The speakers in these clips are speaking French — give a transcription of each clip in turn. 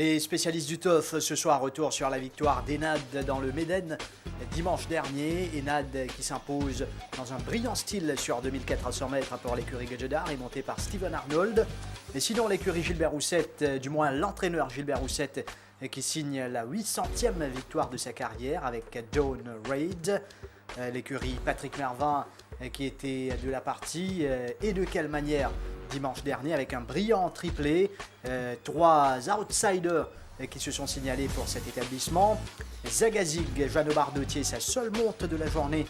Les spécialistes du TOF ce soir retour sur la victoire d'Enad dans le Méden dimanche dernier. Enad qui s'impose dans un brillant style sur 2400 mètres pour l'écurie Gadjedar et monté par Steven Arnold. Mais sinon l'écurie Gilbert Roussette, du moins l'entraîneur Gilbert Roussette qui signe la 800e victoire de sa carrière avec Dawn Raid. L'écurie Patrick Mervin qui était de la partie et de quelle manière dimanche dernier avec un brillant triplé, 3 outsiders qui se sont signalés pour cet établissement. Zagazig, Jeannot Bardotier, sa seule monte de la journée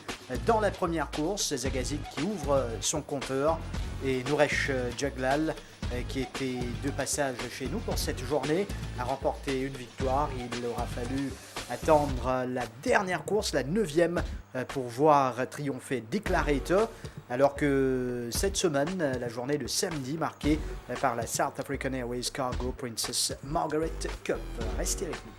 dans la première course. Zagazig qui ouvre son compteur et Nouresh Jaglal qui était de passage chez nous pour cette journée a remporté une victoire. Il aura fallu attendre la dernière course, la 9e, pour voir triompher Declarator, alors que cette semaine, la journée de samedi, marquée par la South African Airways Cargo Princess Margaret Cup. Restez avec nous.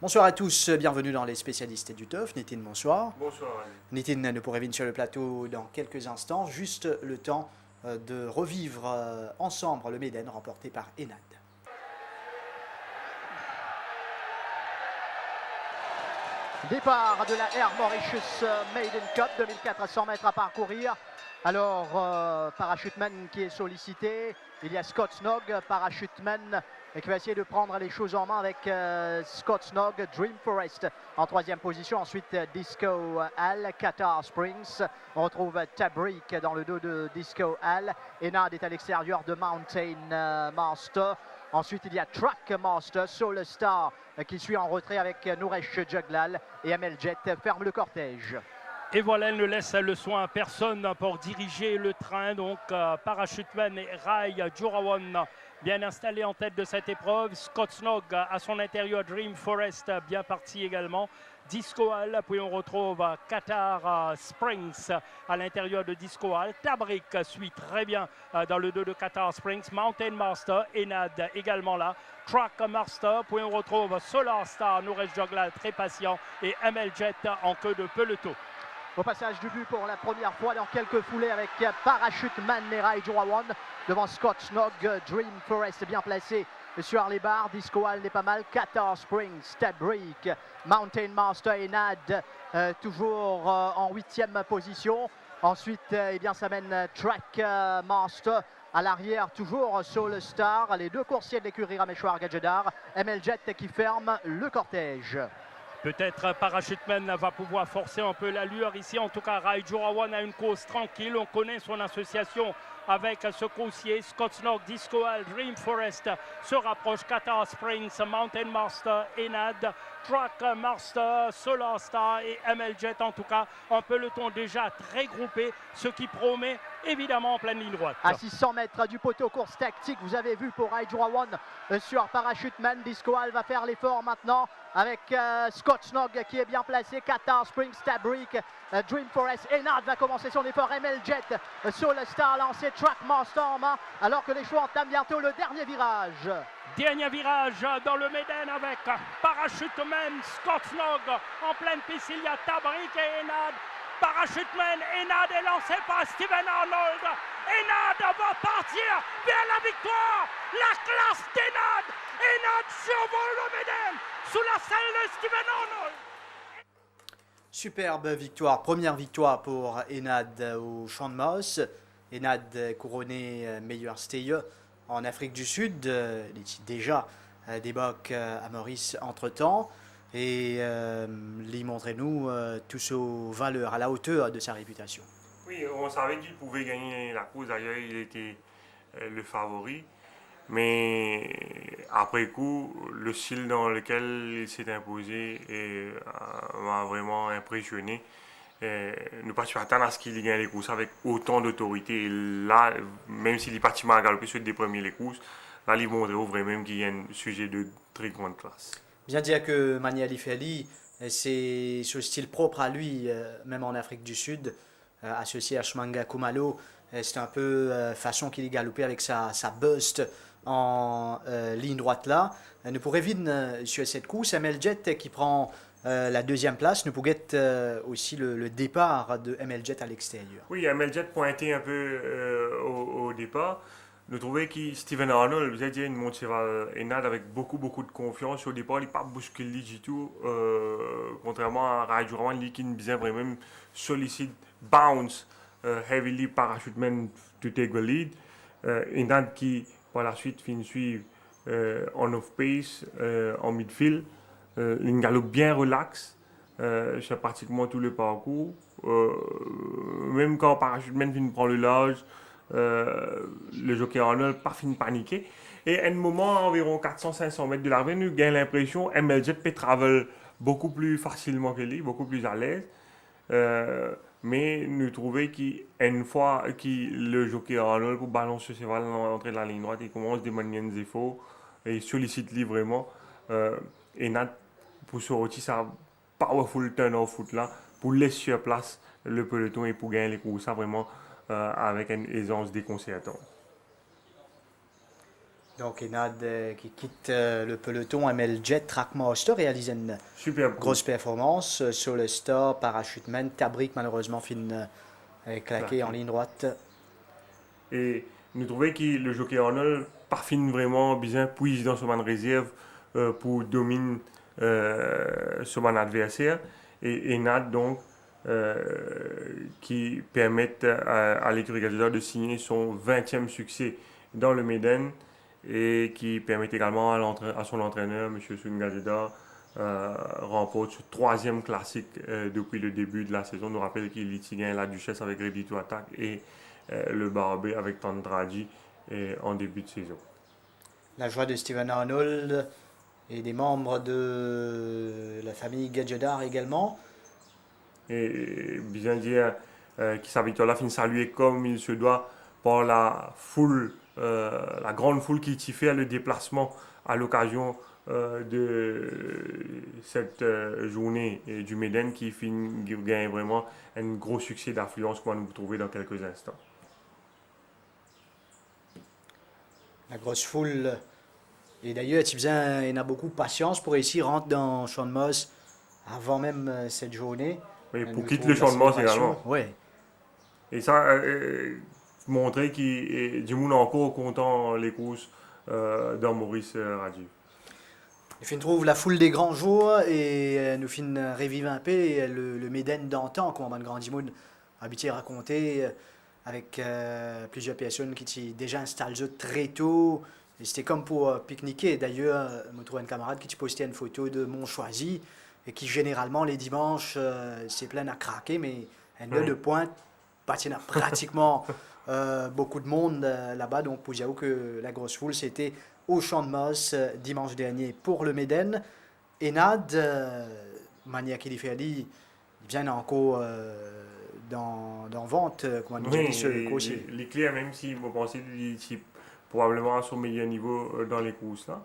Bonsoir à tous, bienvenue dans les spécialistes du TOF. Nitin, bonsoir. Bonsoir. Nitin nous pourrait venir sur le plateau dans quelques instants, juste le temps de revivre ensemble le Méden remporté par Enad. Départ de la Air Mauritius Maiden Cup, 2400 mètres à parcourir. Alors, parachuteman qui est sollicité. Il y a Scott Snog, parachuteman qui va essayer de prendre les choses en main avec Scott Snog, Dream Forest en 3e position. Ensuite, Disco Al, Qatar Springs. On retrouve Tabrik dans le dos de Disco Al. Enad est à l'extérieur de Mountain Master. Ensuite, il y a Track Master, Soul Star qui suit en retrait avec Nouresh Jaglal et Amel Jet ferme le cortège. Et voilà, elle ne laisse le soin à personne pour diriger le train. Donc, parachuteman et Rai Jurawan bien installé en tête de cette épreuve. Scott Snog à son intérieur, Dream Forest bien parti également. Disco Hall, puis on retrouve Qatar Springs à l'intérieur de Disco Hall. Tabrik suit très bien dans le dos de Qatar Springs. Mountain Master, Enad également là. Track Master, puis on retrouve Solar Star, Nouresh Jaglal très patient et ML Jet en queue de peloton. Au passage du but pour la première fois dans quelques foulées avec Parachuteman Nerai Jurawan devant Scott Snog, Dream Forest bien placé sur les barres. Disco Hall n'est pas mal. Qatar Springs, Tabrik, Mountain Master et Nad toujours en 8e position. Ensuite, eh bien, ça mène Track Master. À l'arrière, toujours Soul Star. Les deux coursiers de l'écurie Rameshwar Gadjedar. ML Jet qui ferme le cortège. Peut-être Parachuteman va pouvoir forcer un peu l'allure ici. En tout cas, Rai Jurawan a une course tranquille. On connaît son association avec ce coursier. Scott Snog, Disco Hall, Dream Forest se rapproche. Qatar Springs, Mountain Master, Enad, Track Master, Solar Star et ML Jet. En tout cas, un peloton déjà très groupé, ce qui promet évidemment en pleine ligne droite. À 600 mètres du poteau, course tactique, vous avez vu pour Rai Jurawan sur Parachuteman. Disco Hall va faire l'effort maintenant avec Scott Snog qui est bien placé. Qatar Springs, Tabrik, Dream Forest. Enad va commencer son effort. ML Jet, Soul Star lancé, Track Master en main alors que les chevaux entament bientôt le dernier virage. Dernier virage dans le Méden avec Parachuteman, Scott Snog en pleine piste. Il y a Tabrik et Enad. Parachuteman, Enad est lancé par Steven Arnold. Enad va partir vers la victoire. La classe d'Enad. Enad survole le Méden sous la selle de Steven Arnold. Superbe victoire, première victoire pour Enad au Champ de Mars. Enad couronné meilleur stayer en Afrique du Sud. Il est déjà des bocs à Maurice entre-temps. Et lui montrez-nous tous aux valeurs, à la hauteur de sa réputation. Oui, on savait qu'il pouvait gagner la course. D'ailleurs, il était le favori. Mais après coup, le style dans lequel il s'est imposé m'a vraiment impressionné. Nous pas attendre à ce qu'il gagne les courses avec autant d'autorité. Et là, même s'il est parti mal galoper sur des premiers les courses, là, il montre vraiment qu'il y a un sujet de très grande classe. Bien dire que Mani Ali Fali, c'est ce style propre à lui, même en Afrique du Sud, associé à Shmanga Kumalo. C'est un peu façon qu'il est galopé avec sa bust en ligne droite là. Nous pourrions vite sur cette course, ML Jet qui prend la 2e place. Nous pourrions aussi le départ de ML Jet à l'extérieur. Oui, ML Jet pointé un peu au départ. nous trouvons que Steven Arnold, vous avez dit, une monte cheval Enad avec beaucoup de confiance. Au départ, il n'a pas bousculé du tout, contrairement à Rai Jurawan, qui bien vraiment sollicite, bounce heavily parachuteman to take the lead. Enad qui, par la suite, finit suivre en off-pace, en midfield. Une galop bien relax sur pratiquement tout le parcours. Même quand parachuteman finit prendre le large, le jockey Arnold pas fini de paniquer. Et à un moment, à environ 400-500 mètres de l'arrivée, nous avons l'impression que MLJ peut traverser beaucoup plus facilement que lui, beaucoup plus à l'aise. Mais nous trouvons qu'une fois que le jockey Arnold pour balancer ses cheval dans l'entrée de la ligne droite, il commence à demander des efforts et il sollicite lui vraiment. Et Nat, pour sortir sa powerful turn off foot là, pour laisser sur place le peloton et pour gagner les courses, ça vraiment avec une aisance déconcertante. Donc Enad qui quitte le peloton, ML Jet, Trackmaster, réalise une grosse performance sur le Star, Parachuteman, Tabrick malheureusement fin claqué en ligne droite. Et nous trouvons que le jockey Arnold parfine vraiment bien puise dans son réserve pour dominer son adversaire. Et Enad donc qui permettent à l'écurie Gadjadar de signer son 20e succès dans le Méden et qui permet également à son entraîneur, M. Sun Gadjadar, remporte ce 3e classique depuis le début de la saison. On nous rappelle qu'il y gagne la Duchesse avec Ready to Attack et le Barbé avec Tandraji en début de saison. La joie de Steven Arnold et des membres de la famille Gadjadar également. Et bien dire que sa victoire-là finit saluée comme il se doit par la foule, la grande foule qui fait le déplacement à l'occasion de cette journée du Méden qui gagne vraiment un gros succès d'affluence qu'on va nous trouver dans quelques instants. La grosse foule, et d'ailleurs il a beaucoup de patience pour réussir à rentrer dans Champ de Moss avant même cette journée. Oui, pour quitter le Champ de Moss également. Oui. Et ça, montrer qu'il y a du monde encore content les courses dans Maurice Radieu. Il fin trouve la foule des grands jours et nous fin revivre un peu le Méden d'antan, comme on grand monde habitué à raconter, avec plusieurs personnes qui étaient déjà installées très tôt. Et c'était comme pour pique-niquer. D'ailleurs, je trouve un camarade qui postait une photo de Montchoisy et qui généralement les dimanches c'est plein à craquer, mais un heure de pointe, il y a pratiquement beaucoup de monde là-bas. Donc pour dire que la grosse foule c'était au Champ de Moss dimanche dernier pour le Méden. Enad, manière qu'il fait dit, il vient encore dans vente, comment nous dit ce course. Les clés, même si vous pensez qu'il est probablement à son meilleur niveau dans les courses là.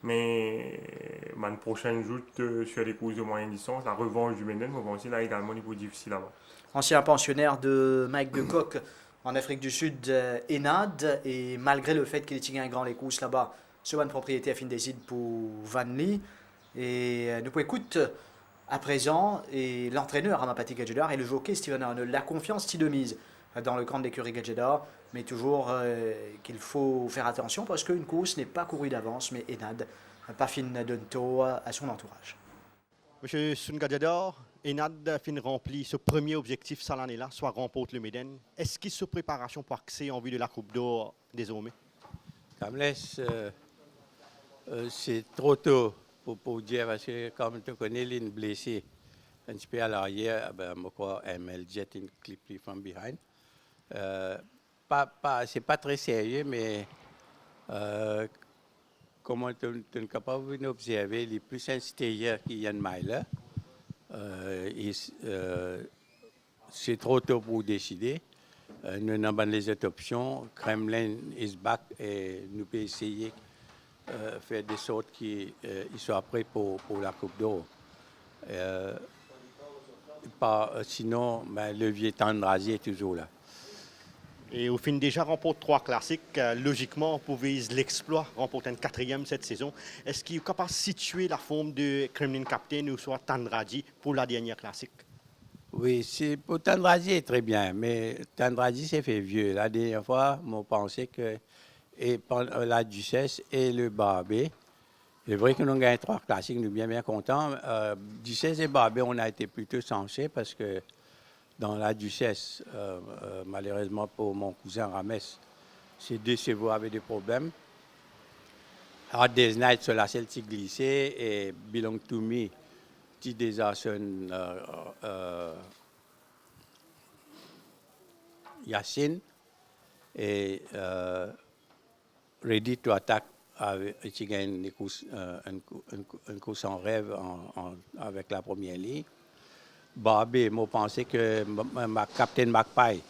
Mais le prochain joute sur les courses de moyenne distance, la revanche du Méden, je pense là également niveau difficile là-bas. Ancien pensionnaire de Mike de Kock en Afrique du Sud, Enad, et malgré le fait qu'il ait gagné un grand les courses là-bas, ce bonne propriété a fini décide pour Van Lee. Et nous pouvons écouter à présent et l'entraîneur Amapati Gadjadar et le jockey Steven Arnold. La confiance t'y de mise dans le camp de l'écurie Gadjadar, mais toujours qu'il faut faire attention parce qu'une course n'est pas courue d'avance, mais Enad n'a pas fin de taux à son entourage. Monsieur Sun Gadjadar, Enad fin rempli ce premier objectif cette année-là, soit remporte le Méden. Est-ce qu'il se préparation pour accéder en vue de la Coupe d'Or désormais? C'est trop tôt pour dire parce que comme tu connais, il est blessé un petit peu à l'arrière, je crois ML Jet in clip from behind. C'est pas très sérieux, mais comment tu es capable d'observer, il est plus extérieur qu'Ian Myler. C'est trop tôt pour décider. Nous avons les autres options. Kremlin is back et nous pouvons essayer de faire des sortes qu'ils soient prêts pour la Coupe d'Or. Sinon, le vieux Tandrazi est toujours là. Et au fin déjà remporte 3 classiques. Logiquement, on pouvait l'exploit, remporter un 4e cette saison. Est-ce qu'il est capable de situer la forme de Kremlin Captain ou soit Tandrazi pour la dernière classique? Oui, pour Tandrazi est très bien, mais Tandrazi s'est fait vieux. La dernière fois, on pensait qu'il et la Duchesse et le Barbet. C'est vrai que nous avons gagné 3 classiques, nous sommes bien contents. Duchesse et Barbet, on a été plutôt censés parce que dans la Duchesse, malheureusement pour mon cousin Rames, ces 2 chevaux avaient des problèmes. Hard Day's Night sur la selle qui glissait et Belong to Me qui déjà Yacine et Ready to Attack qui gagne une course en rêve avec la première ligne. Barbet, moi, pensais que Captain Magpie,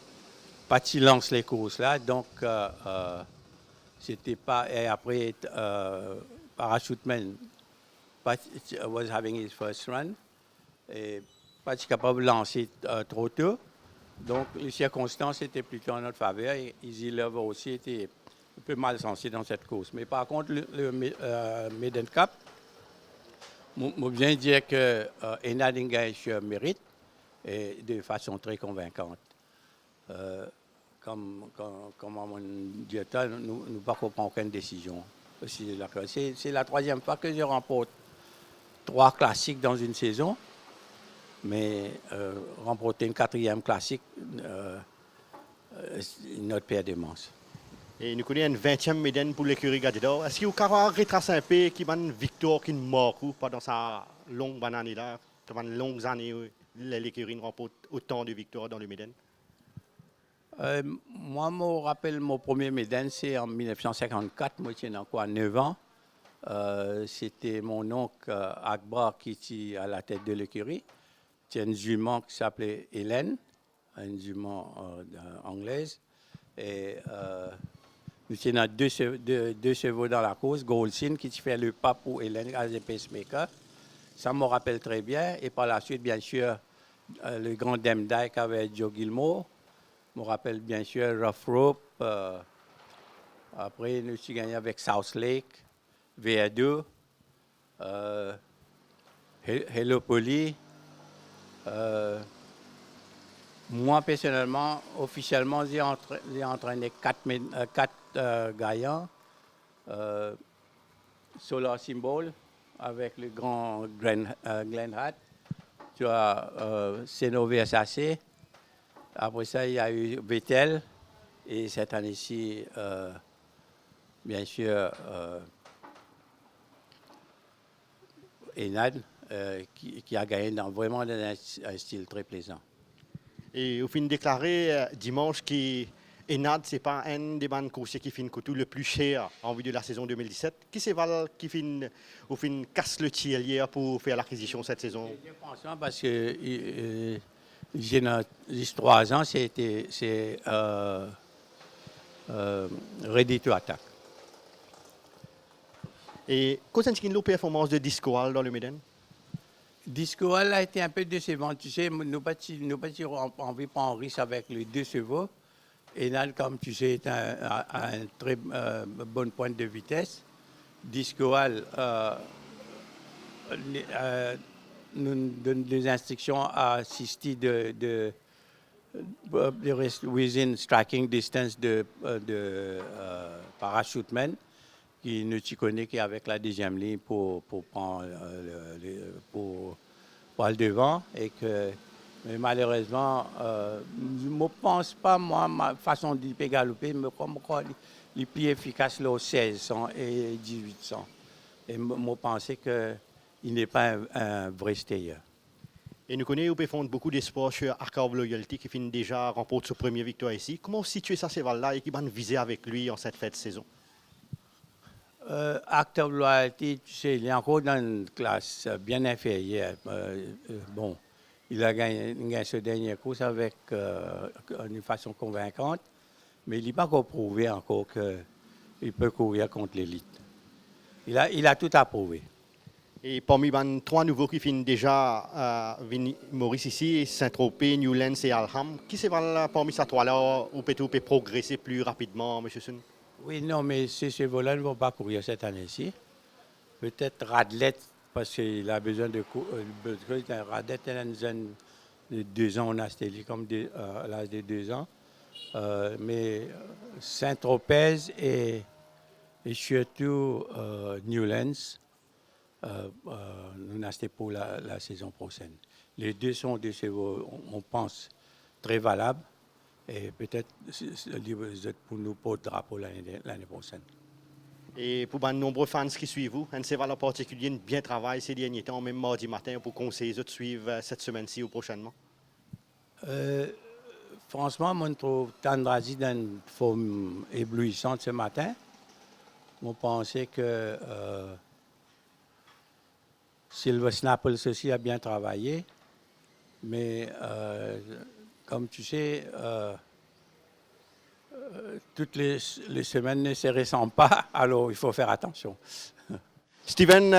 pas qu'il lance les courses là, donc c'était pas. Et après, Parachuteman was having his first run et pas capable de lancer trop tôt. Donc, les circonstances étaient plutôt en notre faveur. Et Easy Love aussi était un peu mal sensé dans cette course. Mais par contre, le Maiden Cup, je viens dire que Enad Ingaïch mérite et de façon très convaincante. Comme mon directeur, nous ne pouvons pas prendre aucune décision. C'est la 3e fois que je remporte 3 classiques dans une saison. Mais remporter une 4e classique, notre paire d'immense. Et nous connaissons une 20e médaille pour l'écurie Gadidor. Est-ce que vous pouvez retracer un peu qui va une victoire qui ne mord pendant sa longue année là, pendant de longues années où l'écurie remporte autant de victoires dans le médaille? Moi, je me rappelle mon premier médaille, c'est en 1954. Moi, j'étais encore à 9 ans. C'était mon oncle Akbar qui était à la tête de l'écurie. C'était une jument qui s'appelait Hélène, une jument anglaise. Et nous étions 2 chevaux dans la course. Goldsin qui fait le pas pour Hélène as a pacemaker. Ça me rappelle très bien. Et par la suite, bien sûr, le grand Dem Dyke avec Joe Gilmore. Je me rappelle bien sûr Rough Rope. Après, nous avons gagné avec South Lake, VR2, Hello Poly. Moi, personnellement, officiellement, j'ai entraîné 4 gagnants. Solar Symbol avec le grand Glenn Hatt. Tu as Seno VSAC. Après ça, il y a eu Vettel. Et cette année-ci, bien sûr, Enad, qui a gagné vraiment dans un style très plaisant. Et au fin déclaré dimanche qu'Enad, ce n'est pas un des bandes coursiers qui finit le plus cher en vue de la saison 2017. Qui c'est qui casse le tirelier pour faire l'acquisition cette saison? Je pense parce que j'ai 3 ans, c'est Ready to Attack. Et qu'est-ce que la performance de Discoal dans le Méden? Discoal a été un peu décevant. Tu sais, nous pas envie de prendre un risque avec les 2 chevaux. Enad, comme tu sais, est un très bon point de vitesse. Discoal nous donne des instructions à assister de within striking distance de Parachuteman, qui ne s'y connaît qu'avec la 2e ligne pour prendre pour le devant. Et que, mais malheureusement, je ne pense pas, moi, ma façon de galoper, mais comme les plus efficaces, là, 1600 et 1800. Et je pensais qu'il n'est pas un vrai stayer. Et nous connaissons, on font beaucoup d'espoir sur Arcave Loyalty qui finit déjà remporte sa première victoire ici. Comment situer ça, ces là et qui va viser avec lui en cette fête de saison? Act of Loyalty, tu sais, il est encore dans une classe bien inférieure. Bon, il a gagné ce dernier course avec une façon convaincante, mais il n'est pas encore prouvé encore qu'il peut courir contre l'élite. Il a tout à prouver. Et parmi les 3 nouveaux qui finissent déjà Maurice ici, Saint-Tropez, Newlands et Alham, qui c'est parmi ces 3-là où peut progresser plus rapidement, M. Sun? Oui, non, mais ces chevaux-là ne vont pas courir cette année-ci. Peut-être Radlet, parce qu'il a besoin de courir. Radlet est une jeune de 2 ans, on a stélé comme à l'âge de 2 ans. Mais Saint-Tropez et et surtout Newlands, nous avons pour la saison prochaine. Les deux sont des chevaux, on pense, très valables et peut-être pour nous pour le drapeau l'année prochaine. Et pour de nombreux fans qui suivent vous, un cheval en particulier bien travaille ces derniers temps, même mardi matin, pour conseiller de suivre cette semaine-ci ou prochainement? Franchement, moi, je trouve Tandrazi dans une forme éblouissante ce matin. Je pensais que Silver Snapples aussi a bien travaillé. Mais comme tu sais, toutes les semaines ne se ressemblent pas, alors il faut faire attention. Stephen,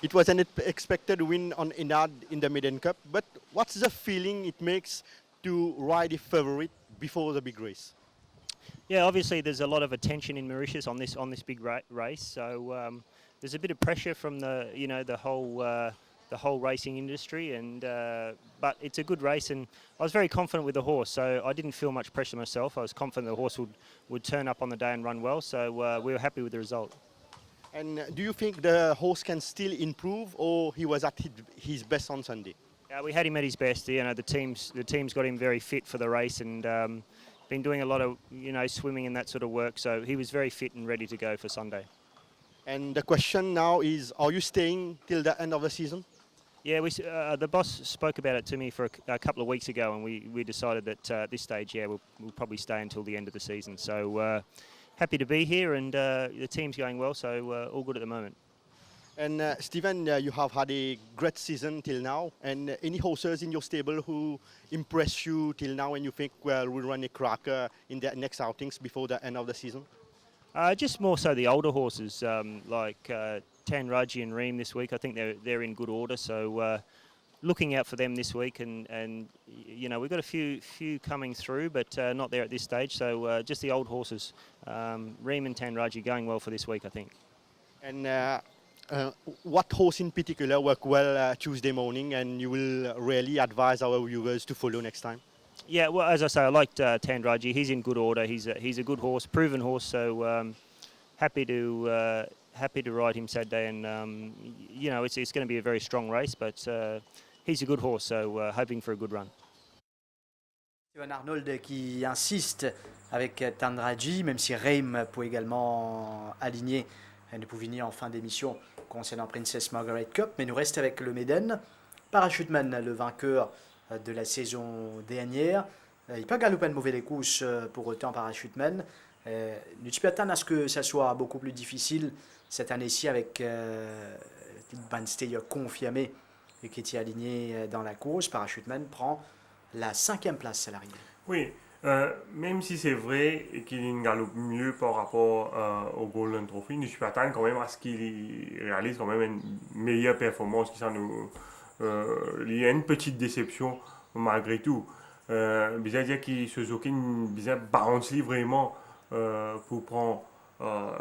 it was an expected win on Enad in the Maiden Cup, but what's the feeling it makes to ride a favorite before the big race? Yeah, obviously there's a lot of attention in Mauritius on this big race, so there's a bit of pressure from the whole racing industry, and but it's a good race, and I was very confident with the horse, so I didn't feel much pressure myself. I was confident the horse would turn up on the day and run well, so we were happy with the result. And do you think the horse can still improve, or he was at his best on Sunday? Yeah, we had him at his best. You know, the team's got him very fit for the race, and been doing a lot of swimming and that sort of work, so he was very fit and ready to go for Sunday. And the question now is, are you staying till the end of the season? Yeah, the boss spoke about it to me for a couple of weeks ago, and we decided that at this stage, yeah, we'll probably stay until the end of the season. So happy to be here, and the team's going well, so all good at the moment. And Stephen, you have had a great season till now, and any horses in your stable who impress you till now and you think, well, we'll run a cracker in the next outings before the end of the season? Just more so the older horses, like Tanraji and Reem this week. I think they're in good order, so looking out for them this week, and we've got a few coming through, but not there at this stage. So just the old horses, Reem and Tanraji going well for this week, I think. And what horse in particular worked well Tuesday morning, and you will really advise our viewers to follow next time? Yeah, well, as I say, I liked Tandraji. He's in good order. He's a good horse, proven horse. So happy to ride him Saturday, and it's going to be a very strong race. But he's a good horse, so hoping for a good run. Stephen Arnold qui insiste avec Tandraji, même si Reim peut également aligner Nepouvigny en fin d'émission concernant Princess Margaret Cup, mais nous reste avec le Maiden. Parachuteman, le vainqueur de la saison dernière. Il peut galoper de mauvais courses pour autant Parachuteman. Nous t'attendons à ce que ça soit beaucoup plus difficile cette année-ci avec Bansteyer confirmé et qui était aligné dans la course. Parachuteman prend la 5e place à l'arrivée. Oui, même si c'est vrai qu'il galope mieux par rapport au Golden Trophy, nous attendons quand même à ce qu'il réalise quand même une meilleure performance. Il y a une petite déception malgré tout. Bizarre dire qu'il se joue bizarre balance vraiment pour prendre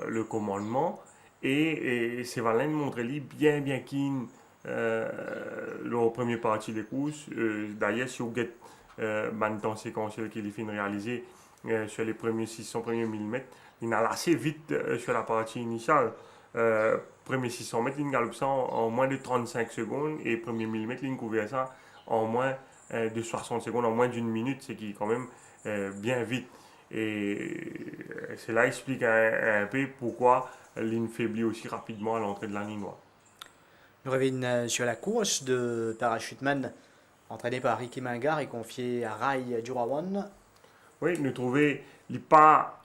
le commandement, et c'est Valin montre bien qu'il le premier partie des courses. D'ailleurs, si vous regardez le temps séquentiel qu'il finit de réaliser sur les premiers 600 premiers millimètres, il a assez vite sur la partie initiale. Premier 600 mètres, il galope ça en moins de 35 secondes, et premier millimètre, il couvre ça en moins de 60 secondes, en moins d'une minute, c'est qui est quand même bien vite. Et cela explique un peu pourquoi l'in faiblit aussi rapidement à l'entrée de la ligne noire. Nous revenons sur la course de Parachuteman, entraîné par Ricky Mingard et confié à Rai Durawan. Oui, nous trouvons il pas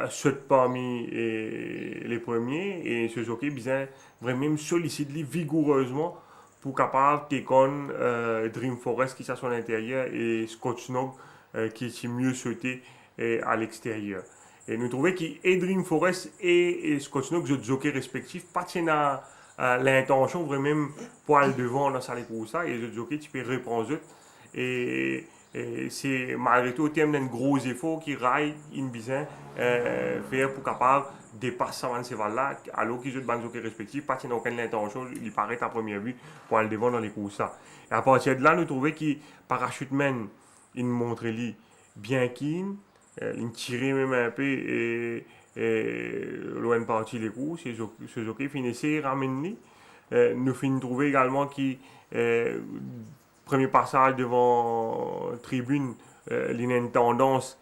ceux parmi les premiers, et ce jockey bien vraiment sollicite vigoureusement pour capable de Dream Forest qui est à son intérieur et Scott Snog qui est mieux sauté à l'extérieur. Et nous trouvons que Dream Forest et Scott Snog, deux jockeys respectifs, pas l'intention vraiment pour aller devant dans sa pour ça, et les jockeys tu peux reprendre et c'est malgré tout au terme d'un gros effort qui raille une bizarre faire pour capable dépasser avant ces valeurs, alors qu'ils ont des jockeys respectifs, pas n'a aucune intention, il paraît à première vue pour aller devant dans les courses. Et à partir de là, nous trouvons que Parachuteman, il montre bien qu'il tire même un peu loin parti les courses, et Suzuki finissait ramener. Nous finissons trouver également qui premier passage devant tribune, il y a une tendance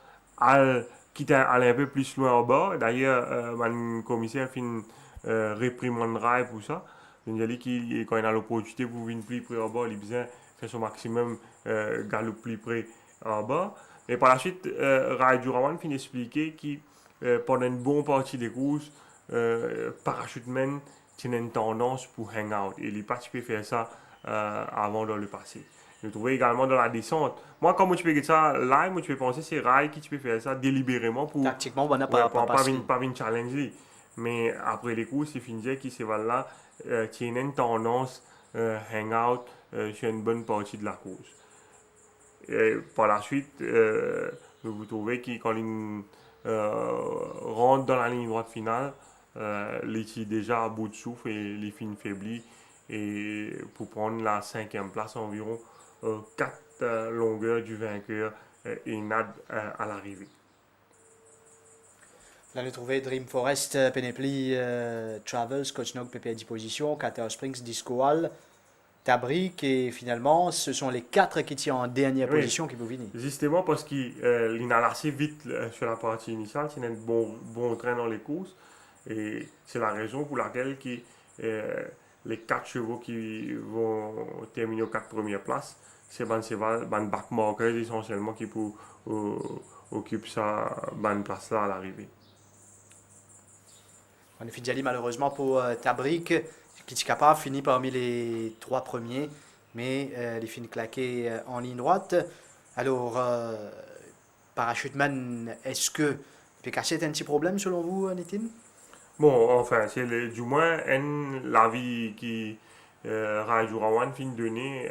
qui est allé un peu plus loin en bas. D'ailleurs, mon commissaire fin réprimande rail pour ça. Il a dit que quand il a l'opportunité pour venir plus près en bas, il a besoin de faire son maximum galop plus près en bas. Et par la suite, Rai Jurawan finit expliquer que pendant une bonne partie des courses, Parachuteman tinha une tendance pour hang out. Et il n'a pas pu faire ça avant dans le passé. Je trouvais également dans la descente. Moi, quand tu peux faire ça live, moi, tu peux penser que c'est Rai qui peut faire ça délibérément pour. Tactiquement, on n'a pas une challenge. Mais après les courses, il finissait que ces là tiennent une tendance hang out sur une bonne partie de la course. Et par la suite, vous trouvez que quand il rentre dans la ligne droite finale, il est déjà à bout de souffle et il finit faibli. Et pour prendre la 5e place, environ 4 longueurs du vainqueur Enad à l'arrivée. Là, nous trouvons Dream Forest, Penepli, Travels, Scotch-Nog, PP à disposition, Cater Springs, Disco Hall, Tabrique, et finalement, ce sont les 4 qui tiennent en dernière position qui peuvent venir. Justement parce qu'il a assez vite sur la partie initiale, c'est un bon train dans les courses, et c'est la raison pour laquelle les 4 chevaux qui vont terminer aux 4 premières places, c'est ban backmarkers essentiellement qui occupent ça ban place là à l'arrivée. On est fini malheureusement pour Tabrique, qui est capable finit parmi les 3 premiers, mais les fins claqués en ligne droite. Alors, Parachuteman, est-ce que c'est un petit problème selon vous, Nitin? Bon, enfin, c'est du moins l'avis qui Rai Jurawan fin donné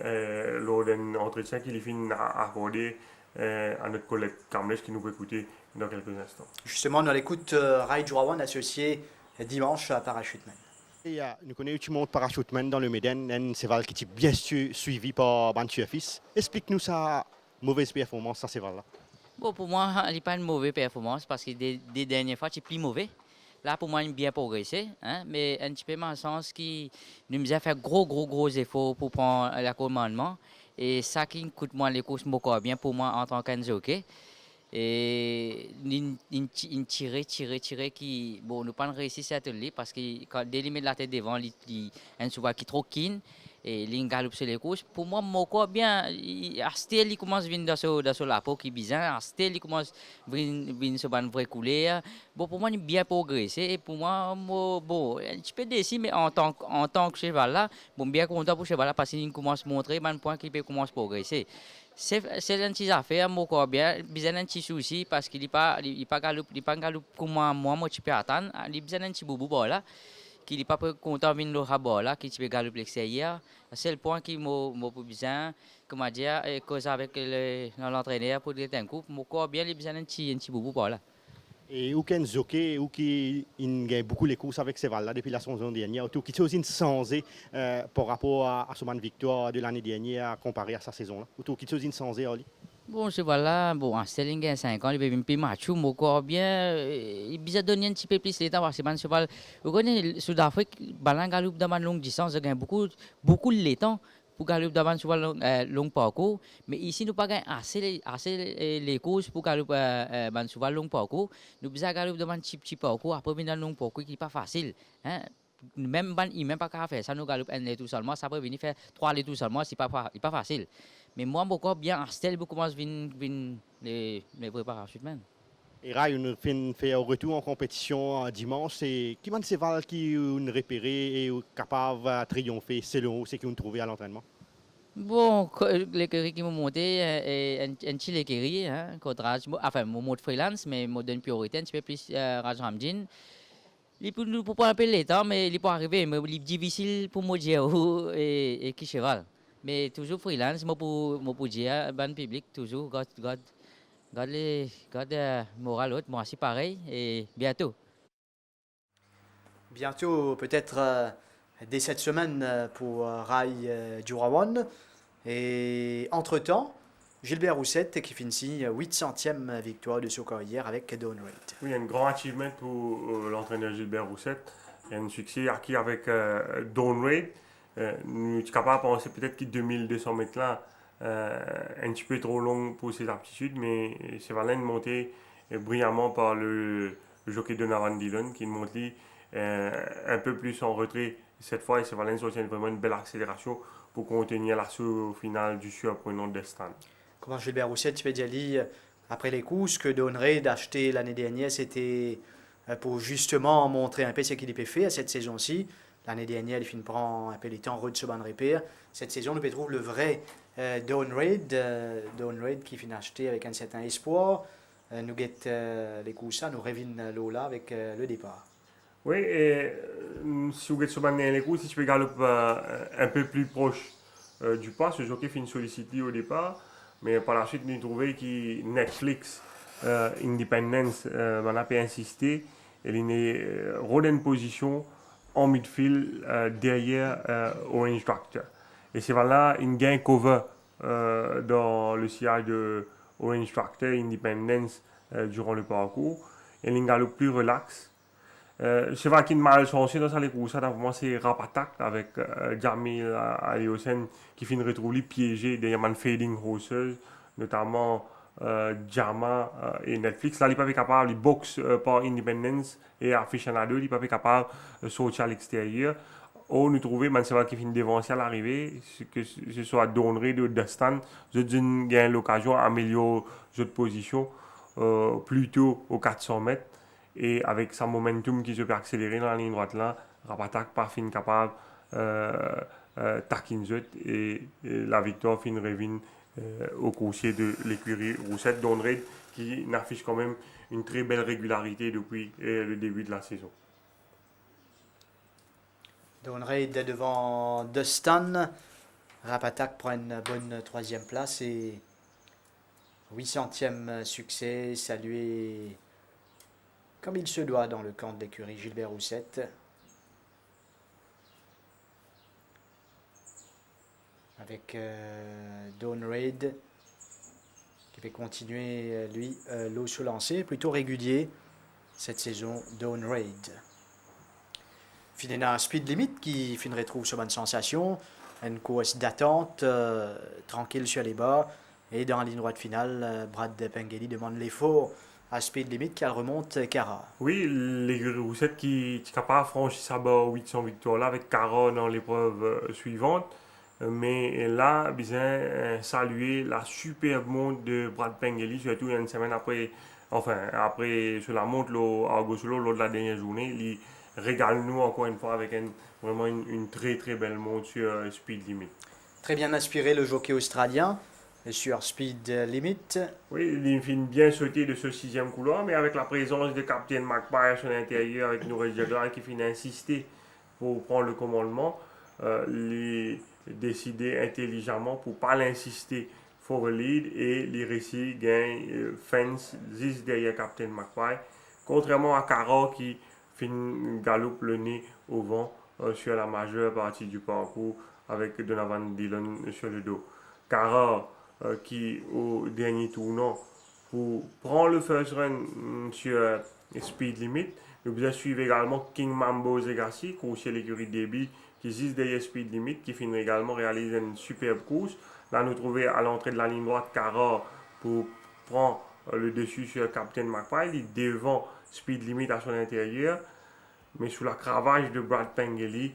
lors d'un entretien qu'il fin accordé à notre collègue Kamlesh qui nous peut écouter dans quelques instants. Justement, on écoute Rai Jurawan associé dimanche à Parachuteman. Nous connaissons tout le monde Parachuteman dans le Méden, un cheval qui est bien suivi par Ban Surface. Explique-nous sa mauvaise performance, ça cheval-là. Bon, pour moi, il n'est pas une mauvaise performance parce que des dernières fois, c'est plus mauvais. Là, pour moi, il a bien progressé, hein, mais un petit peu dans le sens qu'il nous a fait gros efforts pour prendre le commandement. Et ça qui coûte moins les courses beaucoup bien pour moi en tant qu'un jockey. Et il tirait qui bon nous pas réussi à atteler parce que quand dès de la tête devant il un cheval qui trop keen et il galope sur les courses pour moi moko bien Astel il commence à venir dans ce lapo qui bizarre Astel il commence venir sur une vraie couleur bon pour moi il bien progressé et pour moi bon un petit peu déçu mais en tant que cheval là bon bien content pour cheval là parce qu'il commence à montrer un point qui peut commencer à progresser. C'est une petite affaire, moi, bien, besoin d'un petit souci parce qu'il n'est pas galop comme moi, tu peux attendre. Il a besoin d'un petit boubou, là, qu'il n'est pas content de venir au bas, là, qu'il peut galoper l'extérieur. C'est le point qui m'a besoin, comment dire, causer avec l'entraîneur pour dire un coup. Moi, bien, il a besoin d'un petit boubou, là. Et aucun jockey ou qui gagne beaucoup les courses avec ces là depuis la saison dernière, tout qui est aussi changé par rapport à son victoire de l'année dernière comparé à sa saison là. Tout qui est aussi changé Ali. Bon, ce voilà, bon, en Sterling a 5 ans, il peut même macho, mais encore bien, il a donné un petit peu plus de temps parce que c'est cheval. Vous connaissez, le Sud-Afrique, balan galoupe dans une longue distance, il gagne beaucoup de temps pour galoper dans un long parcours. Mais ici, nous n'avons pas assez les courses pour galoper dans un long parcours. Nous avons galoper dans un petit parcours, après venir dans un long parcours qui n'est pas facile. Hein? Même il même pas qu'à faire ça, nous galope un tout seulement, ça peut venir faire 3 tout seulement, c'est pas facile. Mais moi, encore bien, Astel, beaucoup commence à venir les préparations. Et Rai, on fait un retour en compétition dimanche. C'est qui m'a cheval qui est repéré et capable de triompher selon ce qu'on trouvé à l'entraînement? Bon, l'écurie qui m'a monté est un petit écurie, hein, enfin, mon mode freelance, mais mon donne priorité un petit peu plus Raj Ramjin. Il peut pas appeler les temps, mais il peut arriver, mais il est difficile pour moi dire où et qui cheval. Mais toujours freelance, moi pour dire, ban public, toujours, God moral haute, moi aussi pareil, et bientôt. Bientôt, peut-être dès cette semaine pour Rai Jurawan. Et entre-temps, Gilbert Roussette qui finit 800e victoire de son carrière avec Don Reid. Oui, un grand achievement pour l'entraîneur Gilbert Roussette. Il y a un succès acquis avec Don Reid. Nous sommes capables de penser peut-être que 2200 mètres là, un petit peu trop long pour ses aptitudes, mais c'est valait de monter brillamment par le jockey Donovan Dillon qui monte lui, un peu plus en retrait cette fois, et c'est valait de vraiment une belle accélération pour contenir l'assaut final du surprenant Destin. Comment Gilbert Roussette, tu peux dire, après les coups, ce que Don Reid a acheté l'année dernière, c'était pour justement montrer un peu ce qu'il peut faire cette saison-ci. L'année dernière, il finit prend un peu les temps route sur ban repère. Cette saison, nous trouve le vrai Don Reid qui finit acheté avec un certain espoir. Nous guette les coups ça, nous reviennent là avec le départ. Oui, et si vous êtes sur les coups, si tu peux galoper un peu plus proche du pas, ce jockey finit sollicité au départ, mais par la suite, nous trouvons que Netflix Independence m'en a pas insisté, et il est en position en midfield derrière Orange Tractor. Et c'est voilà une gain cover dans le sillage de Orange Tractor Independence durant le parcours, et il galope plus relax. C'est vrai qu'il y a mal changé dans les courses, pour c'est Rapatak avec Jamil Aliosen qui finit de retrouver piégé derrière une fading horses, notamment Jama et Netflix. Là, il n'est pas capable, il boxe par Independence et Aficionado, il n'est pas capable de sortir à l'extérieur. Nous trouvons, c'est vrai qu'il finit devancer à l'arrivée, que ce soit Don Reid ou Dustin, je gagne l'occasion d'améliorer cette position plutôt aux 400 mètres. Et avec sa momentum qui se peut accélérer dans la ligne droite là, Rapatak pas fin capable Takinzut et la victoire fin revient au coursier de l'écurie Roussette Don Reid qui affiche quand même une très belle régularité depuis le début de la saison. Don Reid devant Dustin. Rapatak prend une bonne 3e place et 800e succès salué comme il se doit dans le camp de l'écurie Gilbert Roussette. Avec Don Reid qui fait continuer lui l'eau sous lancé, plutôt régulier cette saison Don Reid. Finalement Speed Limit qui finirait trouve sur bonne sensation, une course d'attente tranquille sur les bords et dans la ligne droite finale, Brad Pengelly demande l'effort à Speed Limit qui remonte Cara. Oui, l'écurie Roussette qui est capable de franchir sa barre 800 victoires là avec Cara dans l'épreuve suivante. Mais là, besoin saluer la superbe montre de Brad Pengelly, surtout une semaine après, après sur la montre à Argosolo lors de la dernière journée. Il régale nous encore une fois avec vraiment une très très belle montre sur Speed Limit. Très bien inspiré le jockey australien sur Speed Limit. Oui, il finit bien sauter de ce 6e couloir, mais avec la présence de Captain McPire sur l'intérieur, avec Nourel Jaglar qui finit insister pour prendre le commandement, il décider intelligemment pour ne pas l'insister for the lead et les récits gagnent fence 10 derrière Captain McPire, contrairement à Cara qui finit galope le nez au vent sur la majeure partie du parcours avec Donovan Dillon sur le dos. Cara qui au dernier tournant pour prendre le first run sur Speed Limit. Nous devons suivre également King Mambo Legacy, coursier l'écurie Débit, qui existe derrière Speed Limit, qui finit également réaliser une superbe course. Là, nous trouvons à l'entrée de la ligne droite Cara pour prendre le dessus sur Captain McPire. Il est devant Speed Limit à son intérieur, mais sous la cravache de Brad Pengelly,